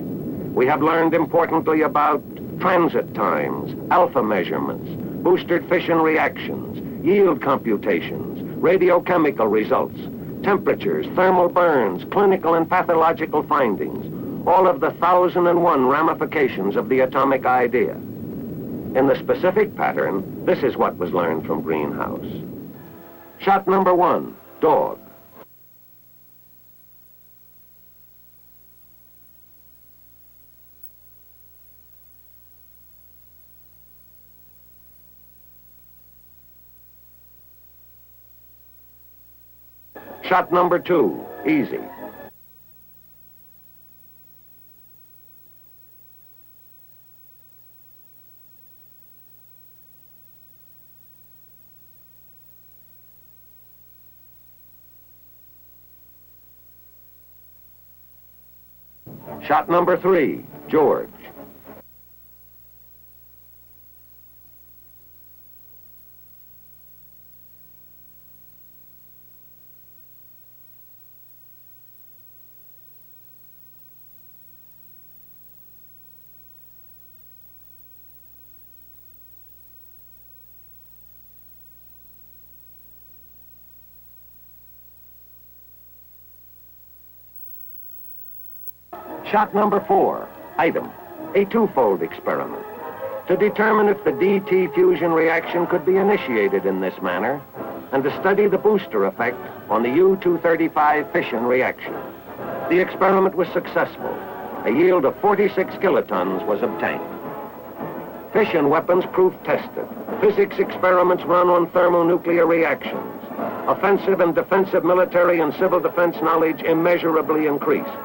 We have learned importantly about transit times, alpha measurements, boosted fission reactions, yield computations, radiochemical results, temperatures, thermal burns, clinical and pathological findings, all of the 1,001 ramifications of the atomic idea. In the specific pattern, this is what was learned from Greenhouse. Shot number 1, dog. Shot number 2, easy. Shot number 3, George. Shot number 4, item, a twofold experiment. To determine if the DT fusion reaction could be initiated in this manner, and to study the booster effect on the U-235 fission reaction. The experiment was successful. A yield of 46 kilotons was obtained. Fission weapons proof tested. Physics experiments run on thermonuclear reactions. Offensive and defensive military and civil defense knowledge immeasurably increased.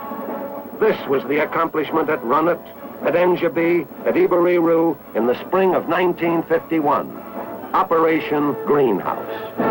This was the accomplishment at Runnet, at Engebi, at Iberiru in the spring of 1951. Operation Greenhouse.